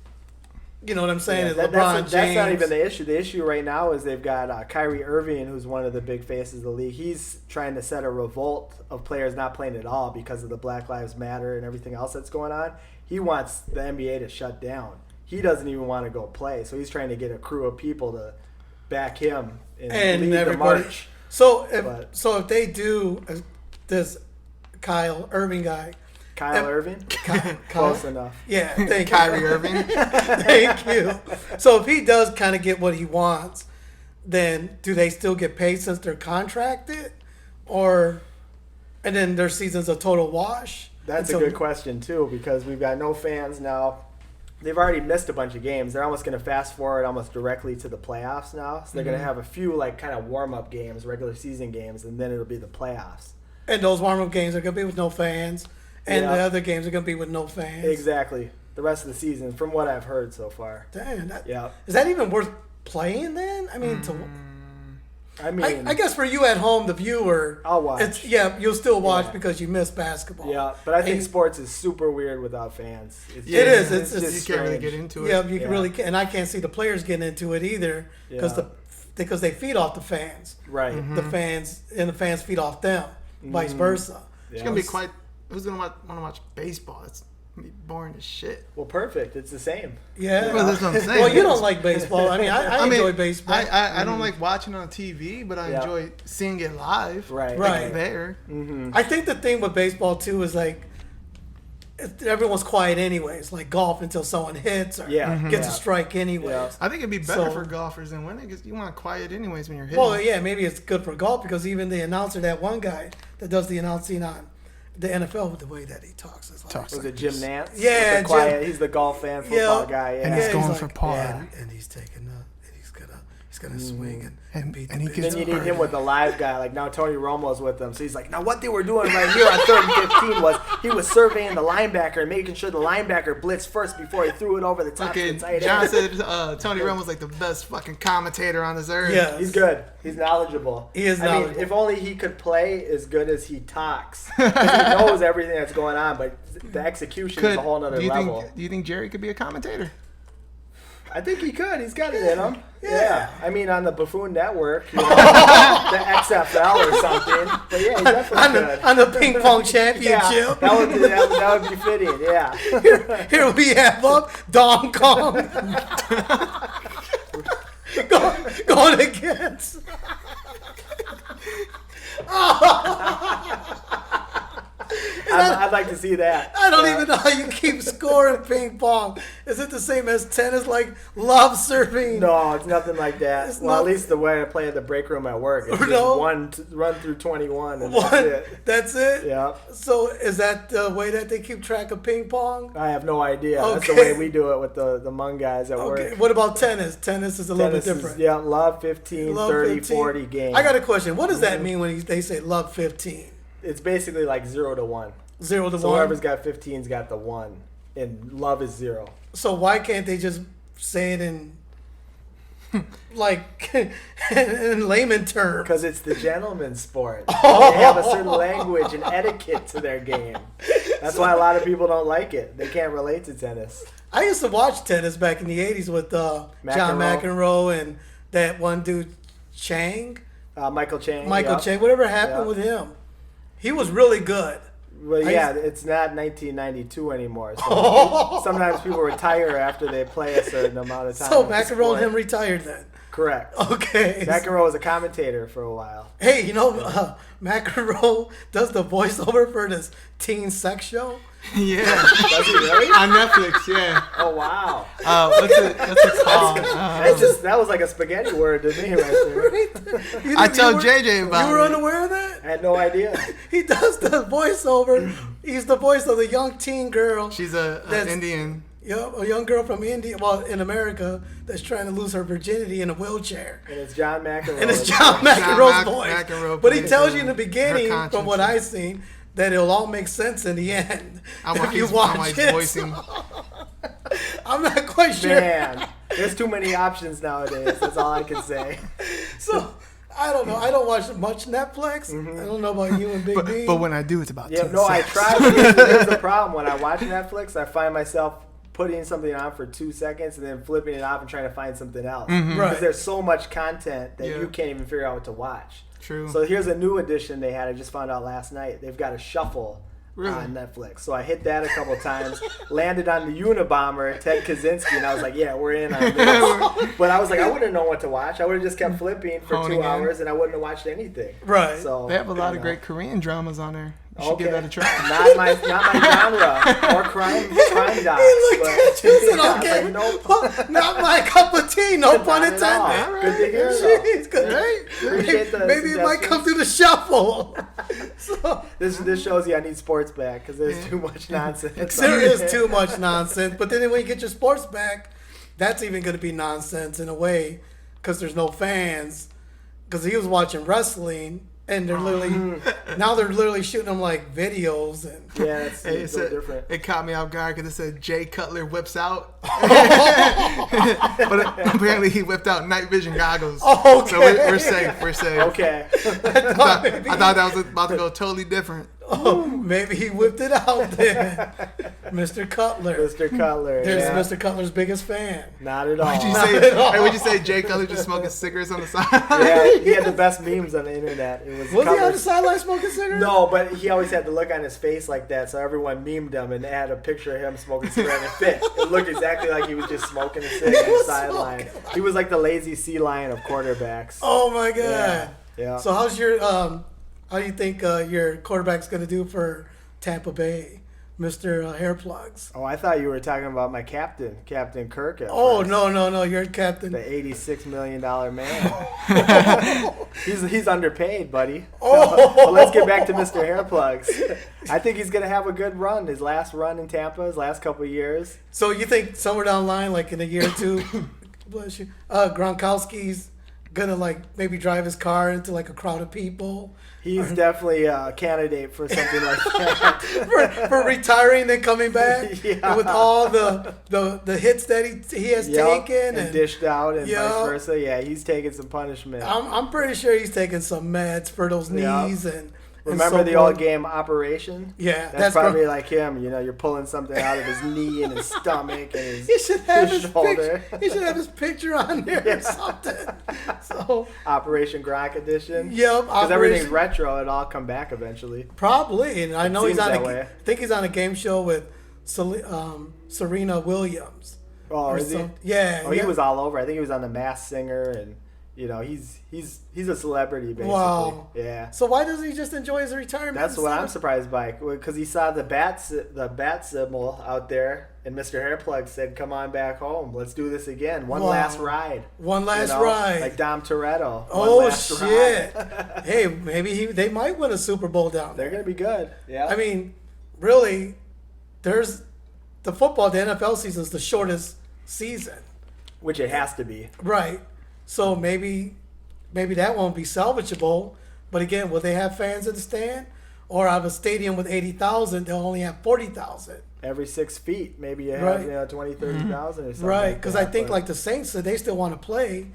you know what I'm saying? Yeah, Is that- LeBron that's, James. that's not even the issue. The issue right now is they've got Kyrie Irving, who's one of the big faces of the league. He's trying to set a revolt of players not playing at all because of the Black Lives Matter and everything else that's going on. He wants the NBA to shut down. He doesn't even want to go play, so he's trying to get a crew of people to back him and lead the everybody. march. So But- if they do this Kyle Irving guy, Kyle Irving? Kyle, Close enough. yeah, thank Kyrie you. Irving. Thank you. So if he does kind of get what he wants, then do they still get paid since they're contracted, and then their season's a total wash? That's a good question, too, because we've got no fans now. They've already missed a bunch of games. They're almost going to fast forward almost directly to the playoffs now. So they're going to have a few like kind of warm-up games, regular season games, and then it'll be the playoffs. And those warm-up games are going to be with no fans, and Yeah. the other games are going to be with no fans. Exactly. The rest of the season, from what I've heard so far. Damn, Yeah. is that even worth playing then? I mean, I mean, I guess for you at home, the viewer, I'll watch. You'll still watch Yeah. because you miss basketball. Yeah, but I think And- sports is super weird without fans. It's It is. It's It's- just You can't really strange. get into it. Yeah, you Yeah. really can, and I can't see the players getting into it either because Yeah. because they feed off the fans. Right. The fans and the fans feed off them, vice versa. It's gonna be quite. Who's gonna want to watch baseball? It's gonna be boring as shit. Well, perfect. It's the same. Yeah. Well, that's what I'm saying. Well, you don't like baseball. I mean, I enjoy baseball. I don't like watching on TV, but I Yeah. enjoy seeing it live. Right. Right. Like there. I think the thing with baseball too is like everyone's quiet anyways. Like golf until someone hits or Yeah. gets Yeah. a strike anyways. Yeah. I think it'd be better So- for golfers than winning because you want quiet anyways when you're hitting. Well, yeah, maybe it's good for golf because even the announcer, that one guy that does the announcing on the NFL, with the way that he talks is like, Was it Jim Nance? Yeah, With the quiet. Jim- He's the golf fan, football Yeah. guy. and Yeah. he's Yeah, going he's for like- par. and he's taking and he's gonna swing and beat and he the gets Then you pitcher. need him with the live guy. Like now Tony Romo's with them. So he's like, now what they were doing right here on 3rd and 15 was he was surveying the linebacker and making sure the linebacker blitzed first before he threw it over the top Okay, of the tight John end. said Tony Romo's like the best fucking commentator on this earth. Yeah. He's good. He's knowledgeable. He is I mean, knowledgeable. if only he could play as good as he talks. 'Cause he knows everything that's going on, but the execution is a whole nother do you level. do you think Jerry could be a commentator? I think he could. He's got it in him. Yeah. I mean, on the Buffoon Network, the XFL or something. But yeah, he definitely could. on the ping pong championship. Yeah, that would be fitting. Yeah. Here we have up Dong Kong going against. I'd like to see that. I don't even know how you keep scoring ping pong. Is it the same as tennis, like love serving? No, it's nothing like that. It's Well, not- at least the way I play at the break room at work, it's just No. run through 21, and What? that's it. That's it? Yeah. So is that the way that they keep track of ping pong? I have no idea. That's the Okay. way we do it with the Hmong guys at Okay. work. What about tennis? Tennis is a little bit Tennis is- different. yeah, love 15, Love 30, 15. 40 game. I got a question. What does that mean when they say love 15? It's basically like 0 to 1. 0 to So 1? whoever's got 15's got the 1, and love is 0. So why can't they just say it in like in layman terms? Because it's the gentleman's sport. They have a certain language and etiquette to their game. That's why a lot of people don't like it. They can't relate to tennis. I used to watch tennis back in the 80s with John McEnroe. McEnroe and that one dude Chang. Michael Chang. Michael yep. Che. Whatever happened Yep. with him? He was really good. Well, yeah, it's not 1992 anymore. So sometimes people retire after they play a certain amount of time. So in the McEnroe and sport. him retired then. Correct. Okay. McEnroe was a commentator for a while. Hey, McEnroe does the voiceover for this teen sex show. Yeah. Does he really? On Netflix, yeah. Oh wow. What's it called? That was like a spaghetti word to me right there. I told JJ about it. You were unaware of that? I had no idea. He does the voiceover. He's the voice of the young teen girl. She's an Indian. Yep, a young girl from India, well, in America, that's trying to lose her virginity in a wheelchair. And it's John McEnroe. And it's John McEnroe's voice. McEnroe But he plays tells you in the her beginning, conscience. from what I've seen, that it'll all make sense in the end. I'm if like, you I'm watch like it. voicing. I'm not quite sure. Man, there's too many options nowadays. That's all I can say. So, I don't know. I don't watch much Netflix. I don't know about you and Big B. But when I do, it's about Yeah, 10 no, I seconds. tried. Here's the problem. When I watch Netflix, I find myself putting something on for 2 seconds and then flipping it off and trying to find something else. Right. Because there's so much content that Yeah. you can't even figure out what to watch. True. So here's a new edition they had. I just found out last night. They've got a shuffle Really? on Netflix. So I hit that a couple times, landed on the Unabomber, Ted Kaczynski, and I was like, yeah, we're in on this. But I was like, I wouldn't know what to watch. I would have just kept flipping for Honing 2 in. hours and I wouldn't have watched anything. Right. So They have a lot you of know. great Korean dramas on there. You should give that a try. Not my genre or crime docs. He looked but- at you and said, I was okay, like, nope. well, not my cup of tea, no pun Not at all. intended. Good to hear, though. Jeez, good. Right? Appreciate the Maybe it might come through the shuffle. So, This shows you I need sports back because there's too much nonsense. there is too much nonsense. But then when you get your sports back, that's even going to be nonsense in a way because there's no fans. Because he was watching wrestling. And they're literally now they're literally shooting them like videos and Yeah, it's Hey, a little different. it caught me off guard because it said Jay Cutler whips out. But apparently he whipped out night vision goggles. Okay. So we're safe. We're safe. Okay. I thought that was about to go totally different. oh, maybe he whipped it out then. Mr. Cutler. Mr. Cutler. There's yeah. Mr. Cutler's biggest fan. Not at all. Would you Not say? at all. Hey, would you say Jay Cutler just smoking cigarettes on the side? Yeah, he had the best memes on the internet. It was Was he Cutler's- on the sideline smoking cigarettes? No, but he always had the look on his face like that, so everyone memed him and had a picture of him smoking a cigarette and it fit. It looked exactly like he was just smoking a cigarette on the was sideline. smoking. He was like the lazy sea lion of quarterbacks. Oh my god. Yeah. Yeah. So how's your how do you think your quarterback's gonna do for Tampa Bay, Mr. Hair Plugs? Oh, I thought you were talking about my captain, Captain Kirk. at Oh first. no, you're captain. The $86 million man. he's underpaid, buddy. Oh. But let's get back to Mr. Hair Plugs. I think he's going to have a good run. His last run in Tampa, his last couple of years. So you think somewhere down the line, like in a year or two, bless you, Gronkowski's gonna like maybe drive his car into like a crowd of people He's definitely a candidate for something like that. for retiring and coming back Yeah. with all the hits that he has Yep, taken and dished out and Yep. vice versa. Yeah, he's taking some punishment. I'm pretty sure he's taking some meds for those Yep. knees and Remember so the forth. old game Operation? Yeah, That's Gron- probably like him. You know, you're pulling something out of his knee and his stomach and his, He should have his shoulder. picture. He should have his picture on there or something. So, Operation Gronk edition. yep, Because everything's Operation- retro, it'll all come back eventually. probably. And I know he's Seems on. that way. I think he's on a game show with Serena Williams. Oh, or is he? something. Yeah. Oh, yeah. he was all over. I think he was on The Masked Singer, and you know, he's a celebrity basically. Wow. Yeah. So why doesn't he just enjoy his retirement? That's what I'm instead surprised by, because he saw the bat symbol out there, and Mr. Hairplug said, "Come on back home. Let's do this again. One Wow. last ride. of- One last You know, ride. like Dom Toretto. One Oh last shit! ride. Hey, maybe they might win a Super Bowl down They're there. gonna be good. Yeah. I mean, really, there's the football. The NFL season is the shortest season, which it has to be. right? So maybe that won't be salvageable. But again, will they have fans in the stand, or out of a stadium with 80,000, they'll only have 40,000? Every 6 feet, maybe you have Right. 20, 30,000 or something. Right? like Because that, I think but- like the Saints said, they still want to play,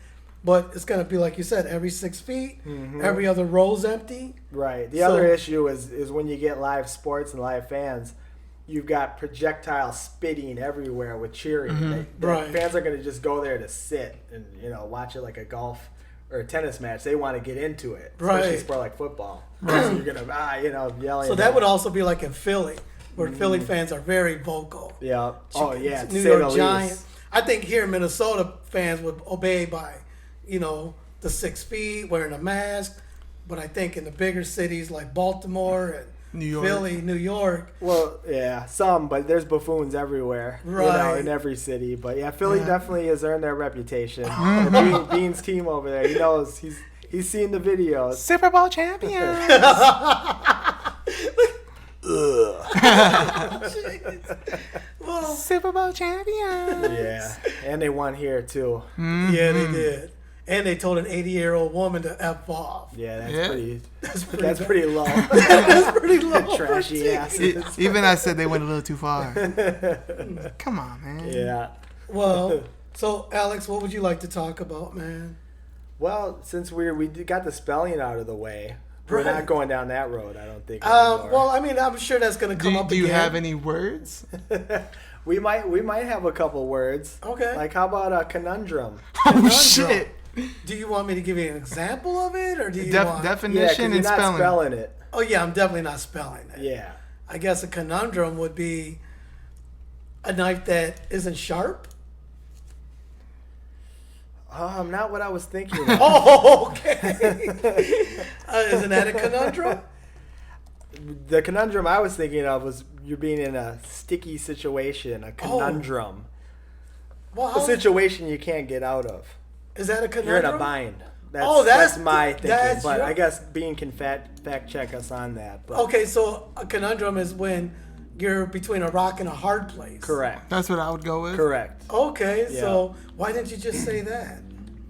but it's gonna be like you said, every 6 feet, every other row's empty. Right. The So- other issue is when you get live sports and live fans, you've got projectile spitting everywhere with cheering. The Right. Fans are going to just go there to sit and watch it like a golf or a tennis match, they want to get into it, especially Right. a sport like football. So you're gonna yelling. So that would also be like in Philly, where Philly fans are very vocal. Yeah. Oh yeah. to New say York the least. Giants. I think here in Minnesota, fans would obey by, the 6 feet, wearing a mask. But I think in the bigger cities like Baltimore and New York. Philly, New York, Well, yeah, some, but there's buffoons everywhere, Right. in every city. But yeah, Philly Yeah. definitely has earned their reputation. The Bean's team over there, he knows. He's seen the videos. Super Bowl champions. well, Super Bowl champions. Yeah, and they won here too. yeah, they did. And they told an 80-year-old woman to F off. Yeah, that's Yeah. pretty. That's pretty, That's bad. pretty low. That's pretty low. Trashy asses. Even I said they went a little too far. Come on, man. Yeah. Well, so Alex, what would you like to talk about, man? Well, since we got the spelling out of the way, we're Right. not going down that road. I don't think. Anymore. Well, I mean, I'm sure that's going to come up Do you again. have any words? we might have a couple words. Okay. Like how about a conundrum? Oh shit! Do you want me to give you an example of it, or do you want? Yeah, 'cause Definition you're and not spelling. spelling it. Oh yeah, I'm definitely not spelling it. Yeah. I guess a conundrum would be a knife that isn't sharp. Not what I was thinking of. Oh, okay. Isn't that a conundrum? The conundrum I was thinking of was you're being in a sticky situation, a conundrum. Well, A how, situation you can't get out of. is that a conundrum? You're in a bind. That's, Oh, that's my thinking. that's But your- I guess Bean can fact check us on that. But Okay, so a conundrum is when you're between a rock and a hard place. correct. That's what I would go with. Correct. Okay, Yeah. so why didn't you just say that?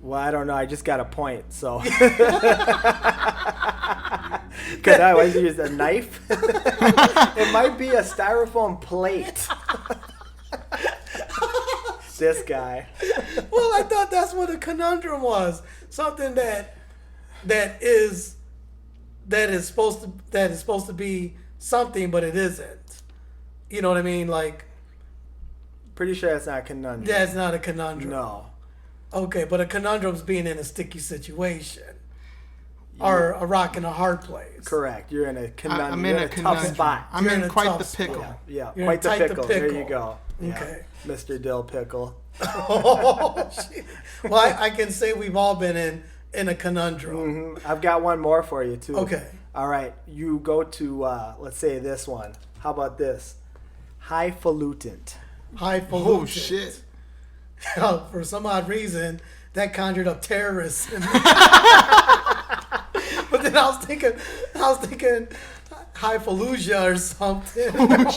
Well, I don't know. I just got a point, so. Could I always use a knife? It might be a styrofoam plate. This guy. Well, I thought that's what a conundrum was. Something that is supposed to be something, but it isn't. You know what I mean? Like Pretty sure that's not a conundrum. that's not a conundrum. No. Okay, but a conundrum's being in a sticky situation, or a rock in a hard place. Correct. You're in a conundrum. I'm You're in a tough conundrum. spot. I'm You're in in a quite tough the spot. pickle. Yeah, You're quite the tight the pickle. There you pickle. go. Yeah. Okay. Mr. Dill Pickle. Oh, shit. Well, I can say we've all been in a conundrum. I've got one more for you, too. Okay. All right. You go to, let's say this one. How about this? Highfalutin. Highfalutin. Oh shit! For some odd reason, that conjured up terrorists. But then I was thinking Highfalutin or something. For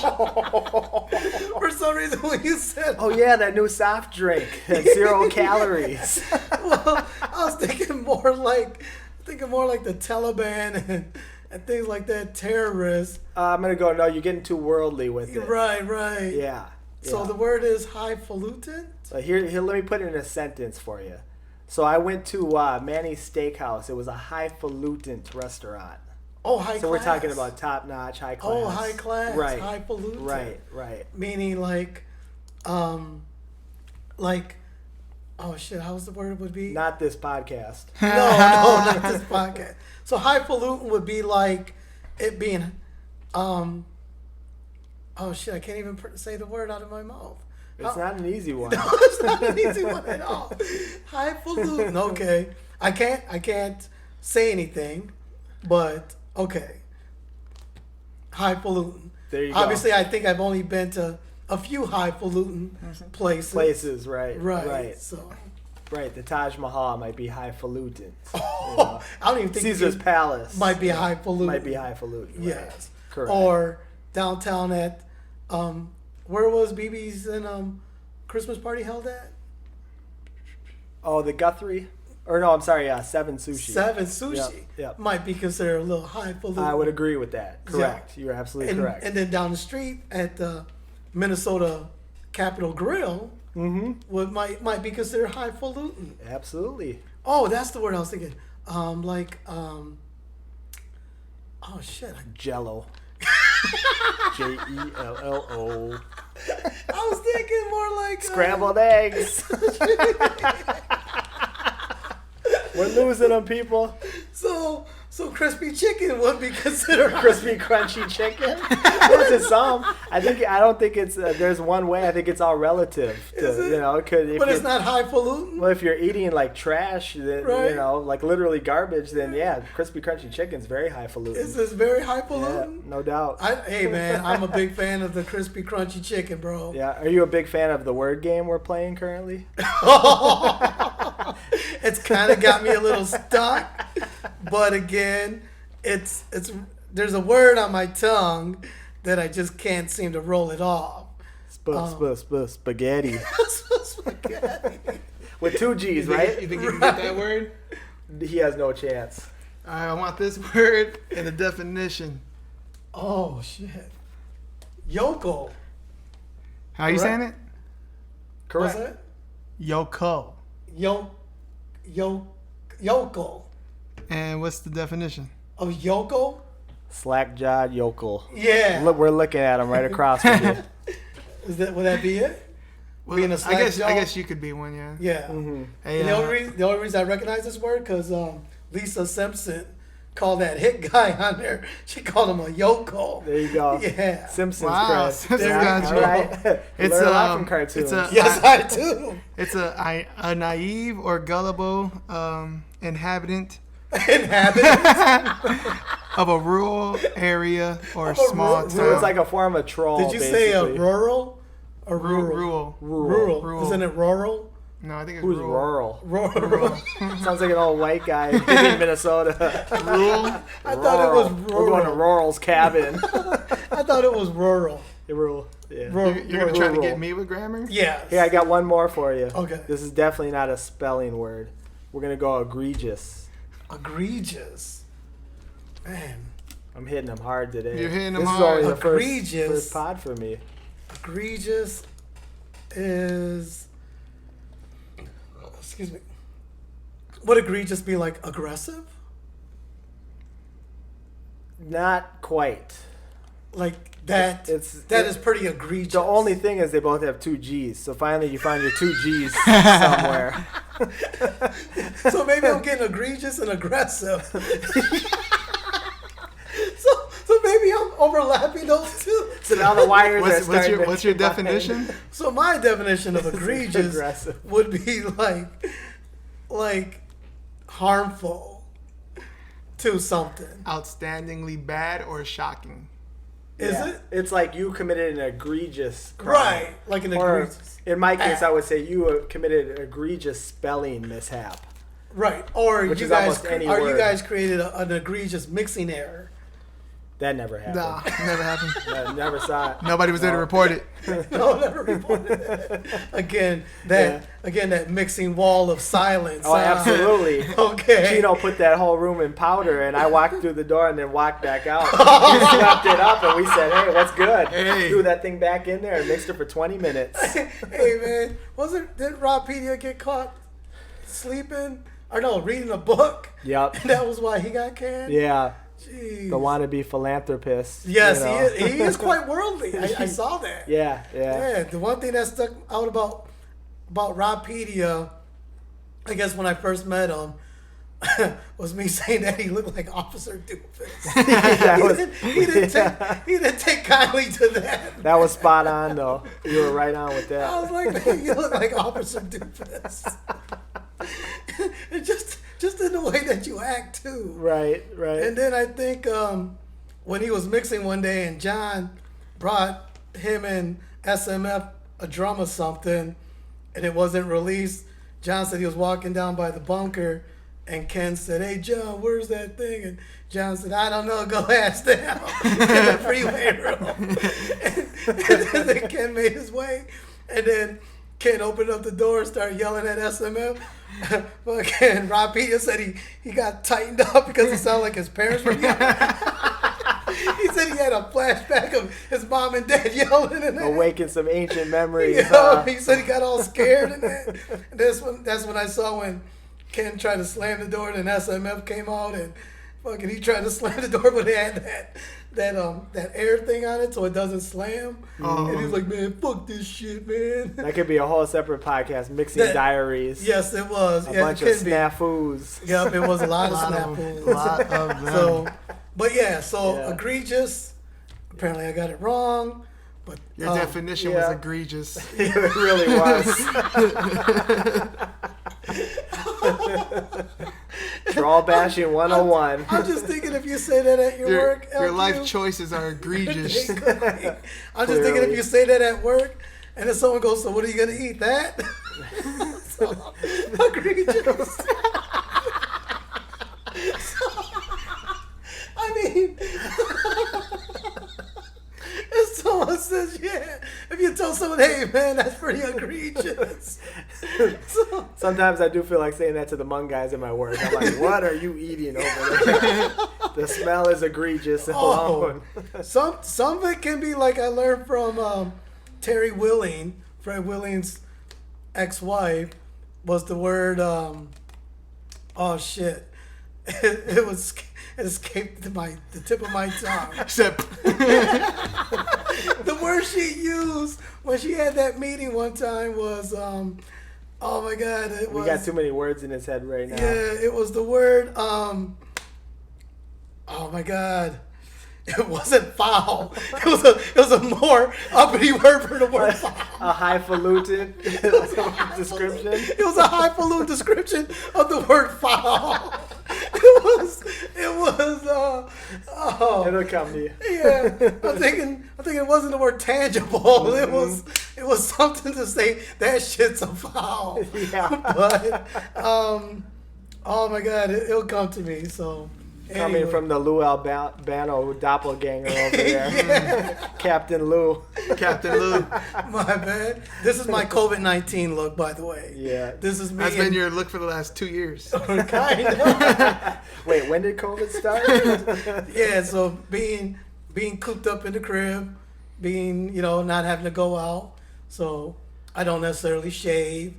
some reason, when you said, Oh, yeah, that new soft drink. That's 0 calories. well, I was thinking more like the Taliban and things like that, terrorists. I'm going to go, no, you're getting too worldly with it. Right. Yeah. So yeah. the word is highfalutin? So here, let me put it in a sentence for you. So I went to Manny's Steakhouse. It was a highfalutin restaurant. Oh, high So class. we're talking about top notch, high class. Oh, high class. Right. Highfalutin. Right. Meaning like, oh shit, how's the word would be? Not this podcast. No, not this podcast. So highfalutin would be like it being, oh shit, I can't even say the word out of my mouth. It's not an easy one. It's not an easy one at all. Highfalutin. Okay, I can't say anything, but okay. Highfalutin. There you go. Obviously, I think I've only been to a few highfalutin places. Right. So, Right. The Taj Mahal might be highfalutin. I don't even think Caesar's it Palace might be highfalutin. might be highfalutin. Right. Yes. Correct. Or downtown at, where was BB's and Christmas party held at? Oh, the Guthrie? Or no, I'm sorry, Seven Sushi. Seven Sushi Yep. might be considered a little highfalutin. I would agree with that. Correct. You're absolutely and, correct. And then down the street at the Minnesota Capitol Grill might be considered highfalutin. Absolutely. Oh, that's the word I was thinking. Oh shit! Jello. Jello. I was thinking more like Scrambled eggs. We're losing them, people. So crispy chicken would be considered Crispy, crunchy chicken. There's some. I don't think it's. There's one way. I think it's all relative. Is it? But it's not highfalutin. Well, if you're eating like trash, then, Right. like literally garbage, then yeah, crispy, crunchy chicken's very highfalutin. Is this very Yeah, highfalutin? no doubt. Hey man, I'm a big fan of the crispy crunchy chicken, bro. Yeah. Are you a big fan of the word game we're playing currently? It's kind of got me a little stuck, but again, it's there's a word on my tongue that I just can't seem to roll it off. Spaghetti. Spaghetti. With 2 G's, right? You think you can get that word? He has no chance. All right, I want this word and the definition. Oh shit. Yoko. How are you saying it? Correct. What's that? Yoko. Yoko. And what's the definition? Of Yoko? Slack-jawed yokel. Yeah. Look, we're looking at him right across from you. Would that be it? Well, Being a I slack guess jaw? you could be one, yeah. Yeah. Mm-hmm. Hey, And the only reason I recognize this word because Lisa Simpson called that hit guy on there. She called him a Yoko. There you go. Yeah. Simpsons Wow, cred. Simpsons Yeah, got all you. right. It's Learn a lot a- from cartoons. it's a- Yes, I do. It's a naive or gullible inhabitant Inhabitants. of a rural area or Of a small rural- town. It's like a form of troll. Did you say a basically. rural or rural? Rural. Rural. Isn't it rural? No, I think it's Who's rural. rural? Rural. Sounds like an old white guy in Minnesota. Rural. I thought it was We're going to rural. Rural's cabin. I thought it was rural. Rural. Yeah. Rural. You're gonna try to Rural. get me with grammar? Yeah. Here, I got one more for you. Okay. This is definitely not a spelling word. We're going to go egregious. Egregious. Man. I'm hitting them hard today. You're hitting them this hard. is only the Egregious. first pod for me. Egregious is. Excuse me. Would egregious be like aggressive? Not quite. Like that. That is pretty egregious. The only thing is they both have 2 G's. So finally you find your 2 G's somewhere. So maybe I'm getting egregious and aggressive. So maybe I'm overlapping those two. So now the wires are starting to What's your definition? So my definition of egregious aggressive. would be like harmful to something. Outstandingly bad or shocking? Is Yeah. it? It's like you committed an egregious crime. Right. Like an Or egregious. in my case, I would say you committed an egregious spelling mishap. Right. Or Which you is guys almost any you word. guys created an egregious mixing error. That never happened. Nah, never happened. I never saw it. Nobody was there to report it. No, never reported it. Again, that mixing wall of silence. Oh, absolutely. Okay. Chino put that whole room in powder, and I walked through the door and then walked back out. He swept it up, and we said, "Hey, what's good?" Hey. Threw that thing back in there and mixed it for 20 minutes. Hey man, did Robpedia get caught sleeping? Or no, reading a book? Yep. And that was why he got canned? Yeah. Jeez. The wannabe philanthropist. Yes, you know. he is quite worldly. I saw that. Yeah. Yeah, the one thing that stuck out about Robpedia, I guess when I first met him, was me saying that he looked like Officer Doofus. He didn't take kindly to that. That was spot on, though. You were right on with I that. was like, man, you look like Officer Doofus. And just in the way that you act too. Right. And then I think when he was mixing one day and John brought him and SMF a drum or something and it wasn't released, John said he was walking down by the bunker and Ken said, "Hey John, where's that thing?" And John said, "I don't know, go ask them in the freeway room." And then Ken made his way and then Ken opened up the door and started yelling at SMF. Fucking Rob Peter said he got tightened up because he sounded like his parents were yelling. He said he had a flashback of his mom and dad yelling and Awaken some ancient memories. he said he got all scared and that. And that's when I saw when Ken tried to slam the door and then SMF came out and fucking he tried to slam the door but they had that air thing on it so it doesn't slam. And he's like, man, fuck this shit, man. That could be a whole separate podcast, mixing diaries. Yes, it was. A bunch of snafus. Yep, it was a lot of snafus. A lot of them. So, but egregious. Apparently, I got it wrong. But Your definition was egregious. It really was. Troll bashing 101. I'm just thinking if you say that at your work, your LQ, life choices are egregious. I'm just thinking if you say that at work, and then someone goes, "So what are you gonna eat?" That so, egregious. I mean, if someone says, "Yeah," if you tell someone, "Hey, man, that's pretty egregious." So, sometimes I do feel like saying that to the Hmong guys in my work. I'm like, "What are you eating over there?" The smell is egregious alone. Some of it can be like I learned from Terry Willing, Fred Willing's ex-wife, was the word. Oh shit! It escaped the tip of my tongue. The word she used when she had that meeting one time was, oh my god, We got too many words in his head right now. Yeah, it was the word, oh my god. It wasn't foul. It was a more uppity word for the word foul. A highfalutin description. It was a highfalutin description of the word foul. It'll come to you. Yeah, I'm thinking it wasn't the word tangible. It was something to say that shit's a foul. Yeah. But oh my god, it'll come to me. So Coming anyway. from the Lou Albano doppelganger over there. Yeah. Captain Lou. Captain Lou. My bad. This is my COVID-19 look, by the way. Yeah. This is me. That's been your look for the last 2 years. kind of. Wait, when did COVID start? Yeah, so being cooped up in the crib, being, not having to go out. So I don't necessarily shave.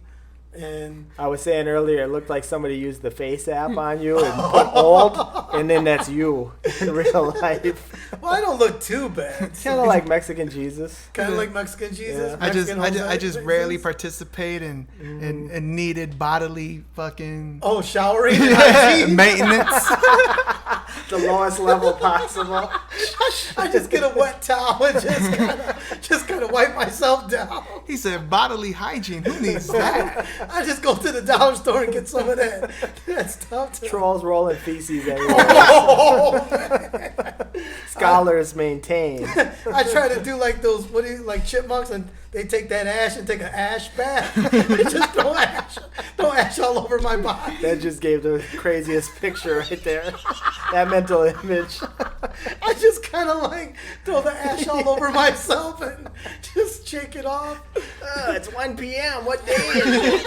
And I was saying earlier, it looked like somebody used the Face app on you and put old, and then that's you in real life. well, I don't look too bad. It's kind of like Mexican Jesus. Kind of like Mexican Jesus. Yeah. I just rarely participate. participate in needed bodily fucking Oh, showering and hygiene. maintenance. The lowest level possible. I just get a wet towel and just kind of wipe myself down. He said bodily hygiene. Who needs that? I just go to the dollar store and get some of that stuff. Trolls rolling feces everywhere. Oh, Scholars maintain. I try to do like those, like chipmunks, and they take that ash and take an ash bath. They just throw ash all over my body. That just gave the craziest picture right there. That mental image. I just kind of like throw the ash all over myself and just shake it off. It's 1 p.m. What day is it?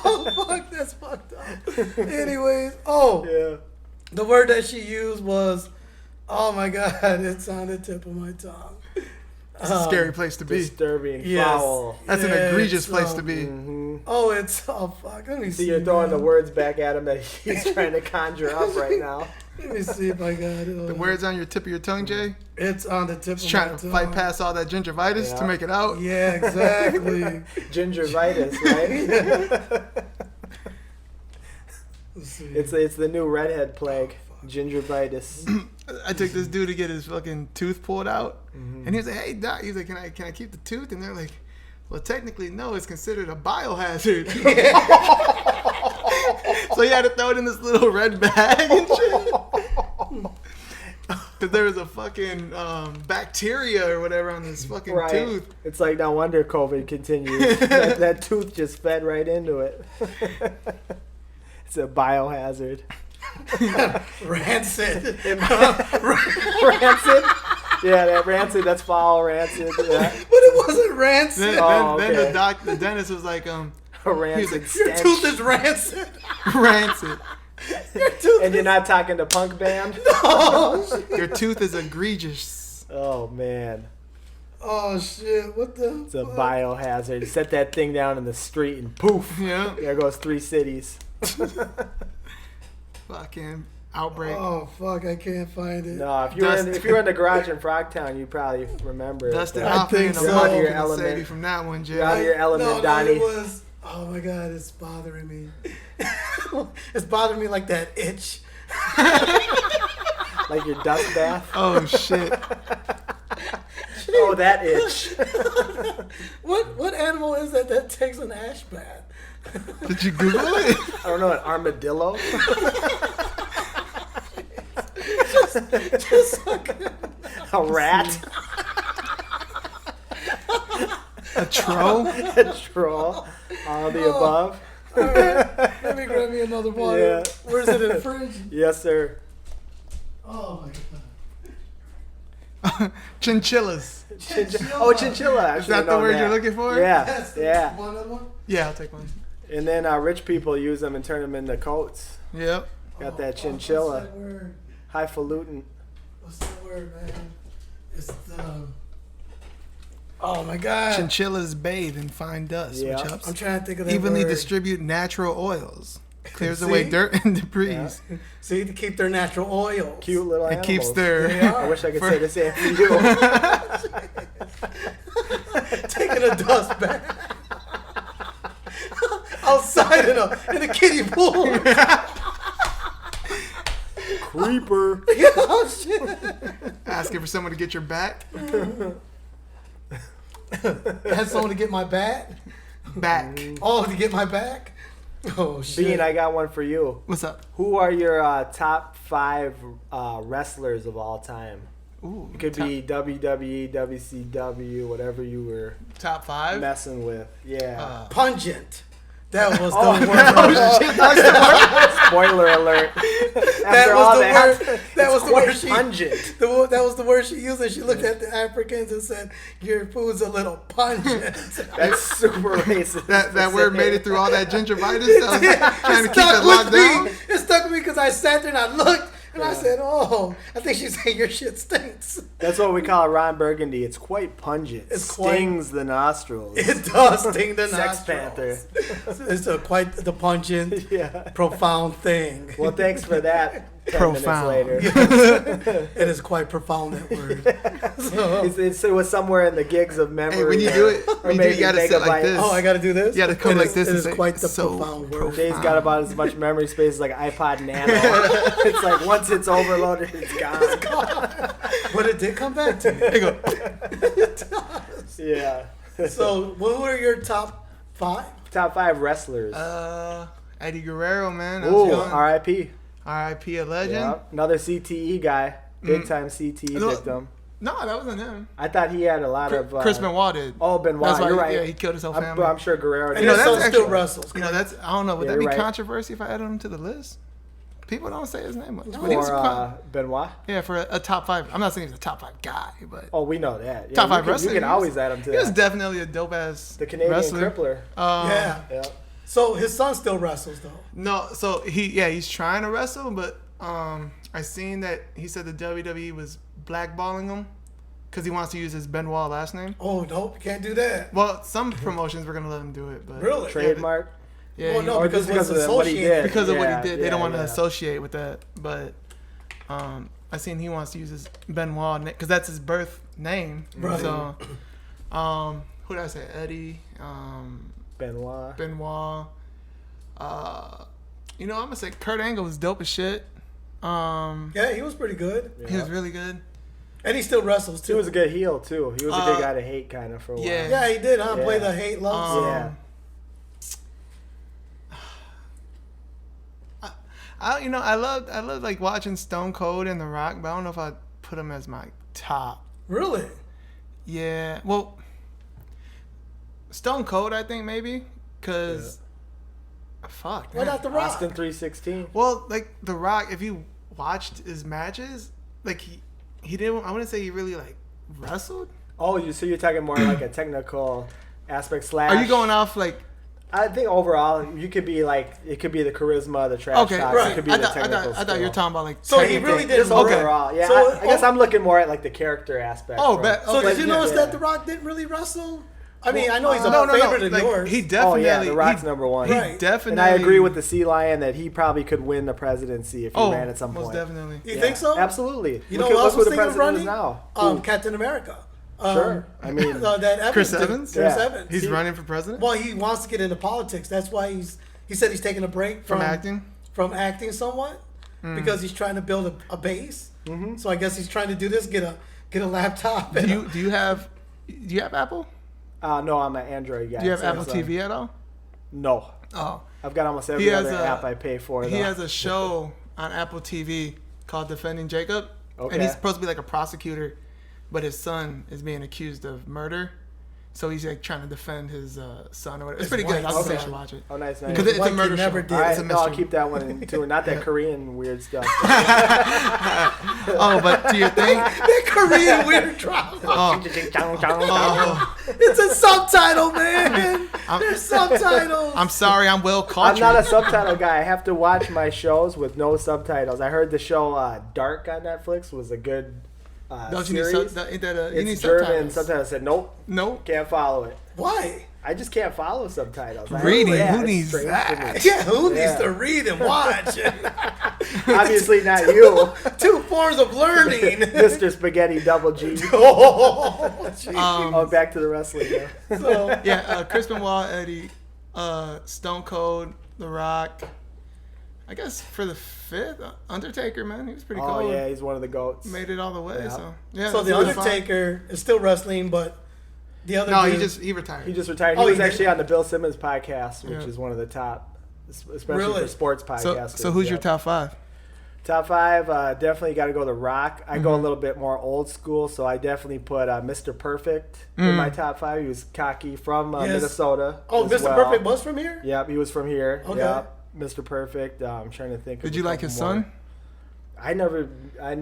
Oh, fuck, that's fucked up. Anyways, Yeah. the word that she used was, oh my god, it's on the tip of my tongue. It's a scary place to be. Disturbing. Yes. Foul. That's an egregious place to be. Oh, fuck. Let me see. See, you're throwing man. the words back at him that he's trying to conjure up right now. Let me see if I got it. The words on your tip of your tongue, Jay? It's on the tip It's of trying my to tongue. fight past all that gingivitis Yeah. to make it out. Yeah, exactly. Gingivitis, right? Let's see. It's the new redhead plague. Gingivitis. I took this dude to get his fucking tooth pulled out, and he was like, "Hey doc," he's like, "Can I keep the tooth?" And they're like, "Well, technically, no. It's considered a biohazard." So he had to throw it in this little red bag and shit. Because there was a fucking bacteria or whatever on this fucking Right. tooth. It's like no wonder COVID continues. that tooth just fed right into it. It's a biohazard. Rancid. Rancid? Yeah, that rancid, that's foul rancid. Yeah. But it wasn't rancid. Then okay. the dentist was like, A he rancid was Your stench. tooth is rancid. rancid. Your tooth And you're not talking to punk band? Your tooth is egregious. Oh, man. Oh shit! What the? It's a biohazard. Set that thing down in the street and poof. Yeah. There goes 3 cities. Fucking Outbreak. Oh fuck, I can't find it. No, if you were in the garage in Frogtown, you probably remember. Dustin it. Hoffman think and so. a Out of mother your gonna save element. you from that one, Jay. You're out of your element, No, Donnie. it was. Oh my god, it's bothering me. It's bothering me like that itch. Like your dust bath. Oh shit. Oh, that itch. What animal is that takes an ash bath? Did you Google it? I don't know, an armadillo. Just like A rat. A troll? A troll. All the above. all right, let me grab me another water. Yeah. Where's it in the fridge? Yes, sir. Oh my god. Chinchillas. Oh, chinchilla. I Is should've that the known word that. you're looking for? Yeah. Yes. Yeah. One other one. Yeah, I'll take one. And then rich people use them and turn them into coats. Yep. Got that What's chinchilla. that word? Highfalutin. What's that word, man? It's the. Oh my god. Chinchillas bathe in fine dust, Yeah. which helps I'm trying to think of that evenly word. distribute natural oils. Clears See? away dirt and debris. Yeah. See, to keep their natural oils. Cute little It animals. keeps their Yeah. I wish I could For- say the same for you. Taking a dust bath. Outside in a kiddie pool. Creeper. Oh shit. asking for someone to get your back. Had someone to get my bat. Back. Oh, to get my back. Oh shit. Bean, I got one for you. What's up? Who are your top 5 wrestlers of all time? Ooh, It could be WWE, WCW, whatever you were top 5. messing with. Yeah. Pungent. That was the Oh, word. Oh shit, that's the word. Spoiler alert. That After was all the that, word. That it's was the quite word she. pungent. That was the word she used, and she looked at the Africans and said, "Your food's a little pungent." That's super racist. That word made it through all that gingivitis. I was like, trying to It keep stuck it locked with down. me. It stuck with me because I sat there and I looked and I said, "Oh, I think she's saying your shit stinks." That's what we call Ron Burgundy. It's quite pungent. It's quite- Stings the nostrils. It does sting the Sex nostrils. Panther. It's quite the pungent, Yeah. profound thing. Well, thanks for that. 10 Profound. minutes later. It is quite profound, that word. So, It was somewhere in the gigs of memory. Hey, when you do it, or when you do it, maybe you gotta sit like megabytes. this. oh, I got to do this? You gotta come It like is- this It and is say, quite the so profound word. Jay's got about as much memory space as like iPod Nano. It's like once it's overloaded, it's gone. But it did come back to me. There you go. It does. Yeah. So, what were your top 5? Top 5 wrestlers. Eddie Guerrero, man. That Ooh, was young. R.I.P. R.I.P. a legend. Yeah. Another CTE guy. Big time CTE No. victim. No, that wasn't him. I thought he had a lot of. Chris Benoit did. Oh, Benoit. That's why You're right. Yeah, he killed his whole family. I'm sure Guerrero And did. know, his that's son still actually- wrestles. You know, that's I don't know. Would Yeah, that be you're right. controversy if I added him to the list? People don't say his name much. But he was For Benoit. yeah, for a top 5. I'm not saying he's a top 5 guy, but Oh, we know that. Yeah, top 5 you wrestler. You can he was- always add him to He was that. definitely a dope ass The Canadian wrestler. crippler. Yeah. Yeah. So, his son still wrestles, though. No, so he's trying to wrestle, but I seen that he said the WWE was blackballing him because he wants to use his Benoit last name. Oh, nope, you can't do that. Well, some promotions were gonna let him do it, but Really? Trademark. yeah, Well, he- no, Or because just because what's of what he associated- did. because of what Yeah, he did, they yeah, don't want to yeah. associate with that. But I seen he wants to use his Benoit because that's his birth name. Right. So, who did I say? Eddie, Benoit. Benoit. You know, I'm gonna say Kurt Angle was dope as shit. Yeah, he was pretty good. He was really good. And he still wrestles, too. He was a good heel too. He was a good guy to hate kind of for a while. yeah. Yeah, he did, huh? Yeah. Play the hate love. Yeah. I love like watching Stone Cold and The Rock, but I don't know if I'd put him as my top. Really? Yeah, well, Stone Cold, I think maybe, cause fuck. Why man. not The Rock? Austin 316. Well, like The Rock, if you watched his matches, like he didn't. I wouldn't say he really like wrestled. Oh, so you're talking more like a technical aspect slash. Are you going off like? I think overall, you could be like, it could be the charisma, the trash Okay, talk, right. it could be I the technical thought you were talking about like. So he technical- really did Just Okay. overall, yeah. So- I guess I'm looking more at like the character aspect. Oh, from- bet- So okay, did you yeah, notice yeah. that The Rock didn't really wrestle? I mean, I know he's a no, favorite of like, yours. he definitely. Oh yeah, The Rock's number one. Right. He definitely. And I agree with the Sea Lion that he probably could win the presidency if he ran at some most point. definitely. You think so? Absolutely. You know who else was thinking of running? Now. Captain America. Sure. I mean, that Evans Chris did. Evans? Chris Yeah. Evans. He's running for president. Well, he wants to get into politics. That's why he said he's taking a break From acting? From acting somewhat because he's trying to build a base. Mm-hmm. So I guess he's trying to do this. Get a laptop. Do you have Apple? no, I'm an Android guy. Do you have so Apple TV at all? No. Oh, I've got almost every other app I pay for. He has a show on Apple TV called Defending Jacob, and he's supposed to be like a prosecutor, but his son is being accused of murder. So he's like trying to defend his son or whatever. It's pretty good. I think you should watch it. Oh, nice. Because it's a murder never show. did. All right, It's a no, I'll mystery. keep that one in too. Not that Korean weird stuff. Oh, but to your thing, that Korean weird drama. oh, It's a subtitle, man. There's subtitles. I'm sorry, I'm well I'm cultured. not a subtitle guy. I have to watch my shows with no subtitles. I heard the show Dark on Netflix was a good Don't you series. need you It's need German subtitles. subtitles. I said nope, Nope. can't follow it. Why? I just can't follow subtitles. Reading, who it's needs strange that? to me. Yeah, who needs Yeah. to read and watch? Obviously not you, Two forms of learning. Mr. Spaghetti Double G. Oh, gee. Back to the wrestling. Yeah. So, Yeah, Chris Benoit, Eddie, Stone Cold, The Rock. I guess for the fifth, Undertaker, man, he was pretty cool. Oh yeah, he's one of the goats. Made it all the way. Yeah. So yeah. so the it was fun. Undertaker is still wrestling, but the other No, dude, he retired. He just retired. Oh, He was he did? actually on the Bill Simmons podcast, which Yeah. is one of the top, especially Really? for sports podcasts. So who's your top five? Top five? Definitely got to go The Rock. I Mm-hmm. go a little bit more old school, so I definitely put Mr. Perfect in my top five. He was cocky from Yes. Minnesota. Oh, as Mr. well. Perfect was from here? Yep, he was from here. Okay. Yep, Mr. Perfect. I'm trying to think. Did of you a like couple his more. son? I never.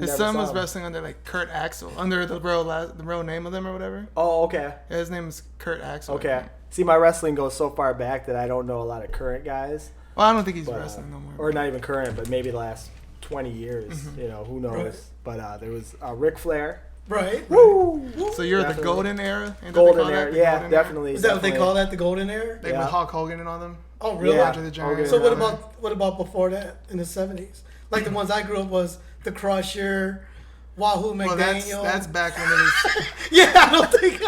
His son saw was him. wrestling under like Kurt Axel, under the real name of them or whatever. Oh, okay. Yeah, his name is Kurt Axel. I Okay. think. See, my wrestling goes so far back that I don't know a lot of current guys. Well, I don't think he's But, wrestling no more. Or not even current, but maybe the last 20 years. Mm-hmm. You know, who knows? Right. But there was Ric Flair. Right. Woo! So you're Definitely. the golden era? Ain't that they Golden call that? era. The Yeah, golden era? definitely. Is that what they definitely. call that, the golden era? Like Yeah. with Hulk Hogan and all them? Oh, really? Yeah. Andre the Giant. Hogan. So what about before that in the 70s? Like the ones I grew up was the Crusher, Wahoo Well, McDaniel. that's back when it was. yeah, I don't think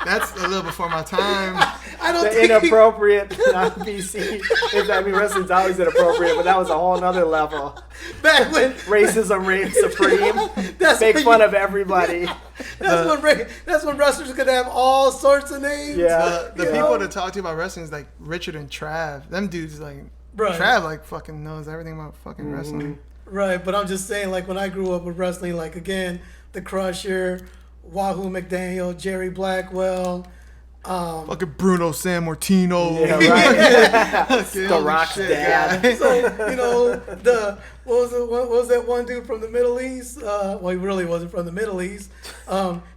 That's a little before my time. I don't The think inappropriate, not PC. I mean, wrestling's always inappropriate, but that was a whole nother level. back when Racism reigned supreme. That's Make when fun you- of everybody. that's when wrestlers could have all sorts of names. Yeah. The You people know? to talk to about wrestling is like Richard and Trav. Them dudes like Right. Trav like fucking knows everything about fucking wrestling. Right, but I'm just saying, like when I grew up with wrestling, like again, the Crusher, Wahoo McDaniel, Jerry Blackwell. Fucking Bruno Sammartino. Yeah, right. Fucking The holy Rock's shit, dad. guy. So you know what was that one dude from the Middle East? Well, he really wasn't from the Middle East.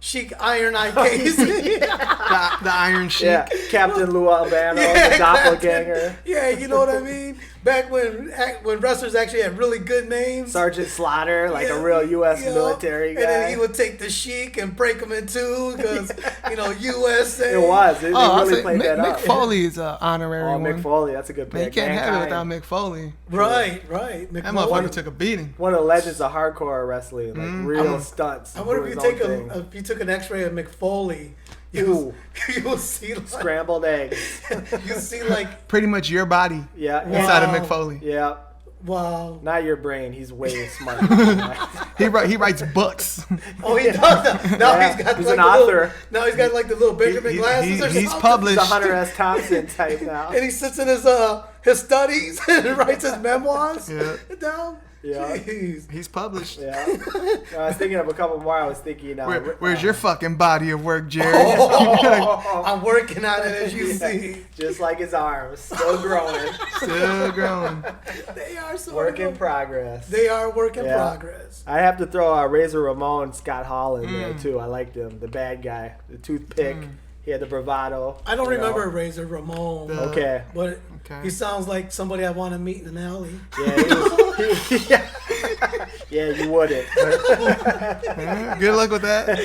Sheik Iron Eye Casey. the Iron Sheik. Yeah, Captain Lou Albano, Yeah, the doppelganger. Yeah, you know what I mean. Back when wrestlers actually had really good names. Sergeant Slaughter, like Yeah, a real U.S. you know, military guy. And then he would take the Sheik and break him in two because USA. It was. They I'll really say played that Mick up. Foley is an honorary Oh, one. Mick Foley, that's a good Man, pick. you can't have it Mankind. without Mick Foley. Right. That McFoley. motherfucker took a beating. One of the legends of hardcore wrestling, like real stunts. I wonder do if you his take own thing. if you took an X-ray of McFoley, Ooh. you'll see like, Scrambled eggs. you see like Pretty much your body Yeah. inside of Wow. Mick Foley. Yeah. wow. Not your brain. He's way smarter than that. He writes books. Oh, he does that. Now Yeah, he's got he's like an the little, author. now he's got like the little Benjamin glasses or he's something. published. He's a Hunter S. Thompson type now. And he sits in his studies and writes his memoirs Yeah. down. Yeah. Jeez. He's published. Yeah. I was thinking of a couple more. I was thinking. Where's your fucking body of work, Jerry? I'm working on it as you see. Just like his arms, still growing. Still growing. They are sort Work in of progress. They are work in Yeah. progress. I have to throw Razor Ramon, Scott Hall in there too. I liked him, the bad guy, the toothpick. He had the bravado. I don't you know. remember Razor Ramon. Okay. But Okay. he sounds like somebody I want to meet in an alley. Yeah, yeah, you wouldn't. Yeah, good luck with that.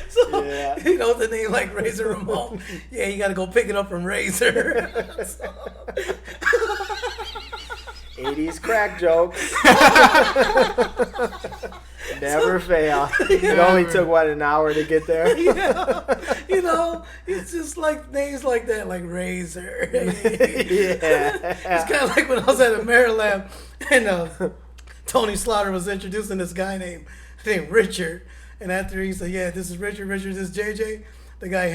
So, Yeah. You know the name like Razor Ramon? Yeah, you got to go pick it up from Razor. 80s crack jokes. Never fail. It only took, what, an hour to get there? Yeah. You know, it's just like names like that, like Razor. Yeah. It's kind of like when I was at a Maryland and Tony Slaughter was introducing this guy named Richard. And after he said, yeah, this is Richard, this is JJ, the guy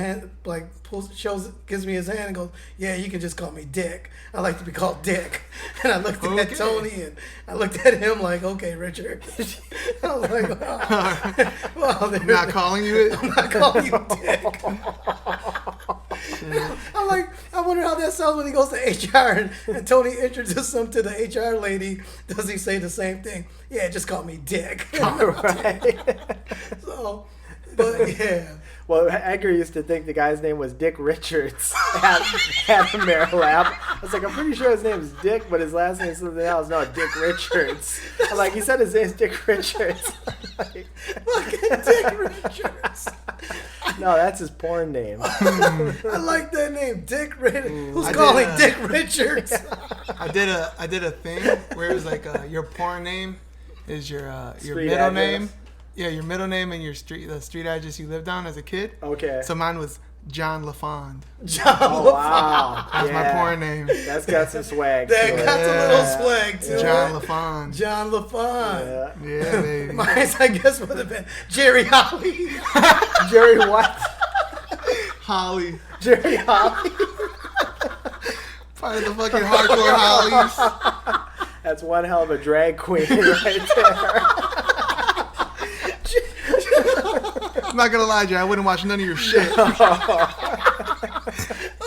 gives me his hand and goes, yeah, you can just call me Dick. I like to be called Dick. And I looked at Tony and I looked at him like, okay, Richard. I was like, oh. Well, I'm not calling you it? I'm not calling you Dick. I'm like, I wonder how that sounds when he goes to HR and Tony introduces him to the HR lady. Does he say the same thing? Yeah, just call me Dick. Right. So, but yeah. Well, Edgar used to think the guy's name was Dick Richards at a Maryland. I was like, I'm pretty sure his name is Dick, but his last name is something else. No, Dick Richards. I'm like, he said his name's Dick Richards. Fucking Dick Richards. No, that's his porn name. I like that name, Dick Richards. Who's calling Dick Richards? I did a thing where it was like your porn name is your Street middle address? name. Yeah, your middle name and the street address you lived on as a kid. Okay. So mine was John LaFond. John Oh, wow. That's my porn name. That's got some swag. That to it. got a little swag to John it. LaFond. John LaFond. Yeah. Yeah, baby. Mine's, I guess, would have been Jerry Holly. Jerry what? Holly. Jerry Holly. Part of the fucking hardcore Hollies. That's one hell of a drag queen right there. I'm not gonna lie, Jay. I wouldn't watch none of your shit.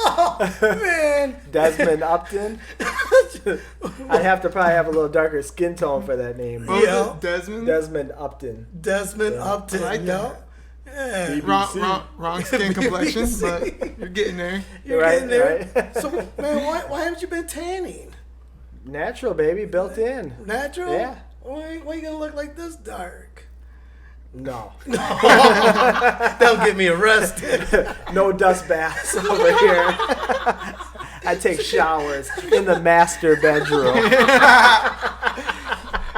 Oh, man. Desmond Upton. I'd have to probably have a little darker skin tone for that name. What was Yeah. it? Desmond? Desmond Upton. Desmond Upton. I like Yo. Yeah. Wrong skin complexion, but you're getting there. You're Right, getting there. right. So, man, why haven't you been tanning? Natural, baby, built in. Natural? Yeah. Why you gonna look like this dark? No. That'll get me arrested. No dust baths over here. I take showers in the master bedroom.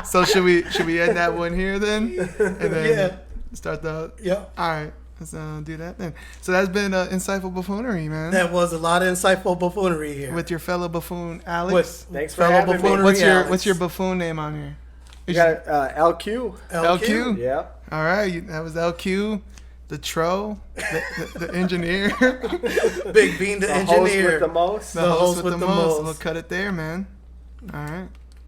So should we end that one here then? And then start the. Yep. All right. Let's do that then. So that's been insightful buffoonery, man. That was a lot of insightful buffoonery here. With your fellow buffoon, Alex. Thanks for having me. What's your buffoon name on here? You got LQ. LQ? Yep. All right, that was LQ, the Tro, the engineer. Big Bean, the engineer. Host with the most. The host with the most. We'll cut it there, man. All right.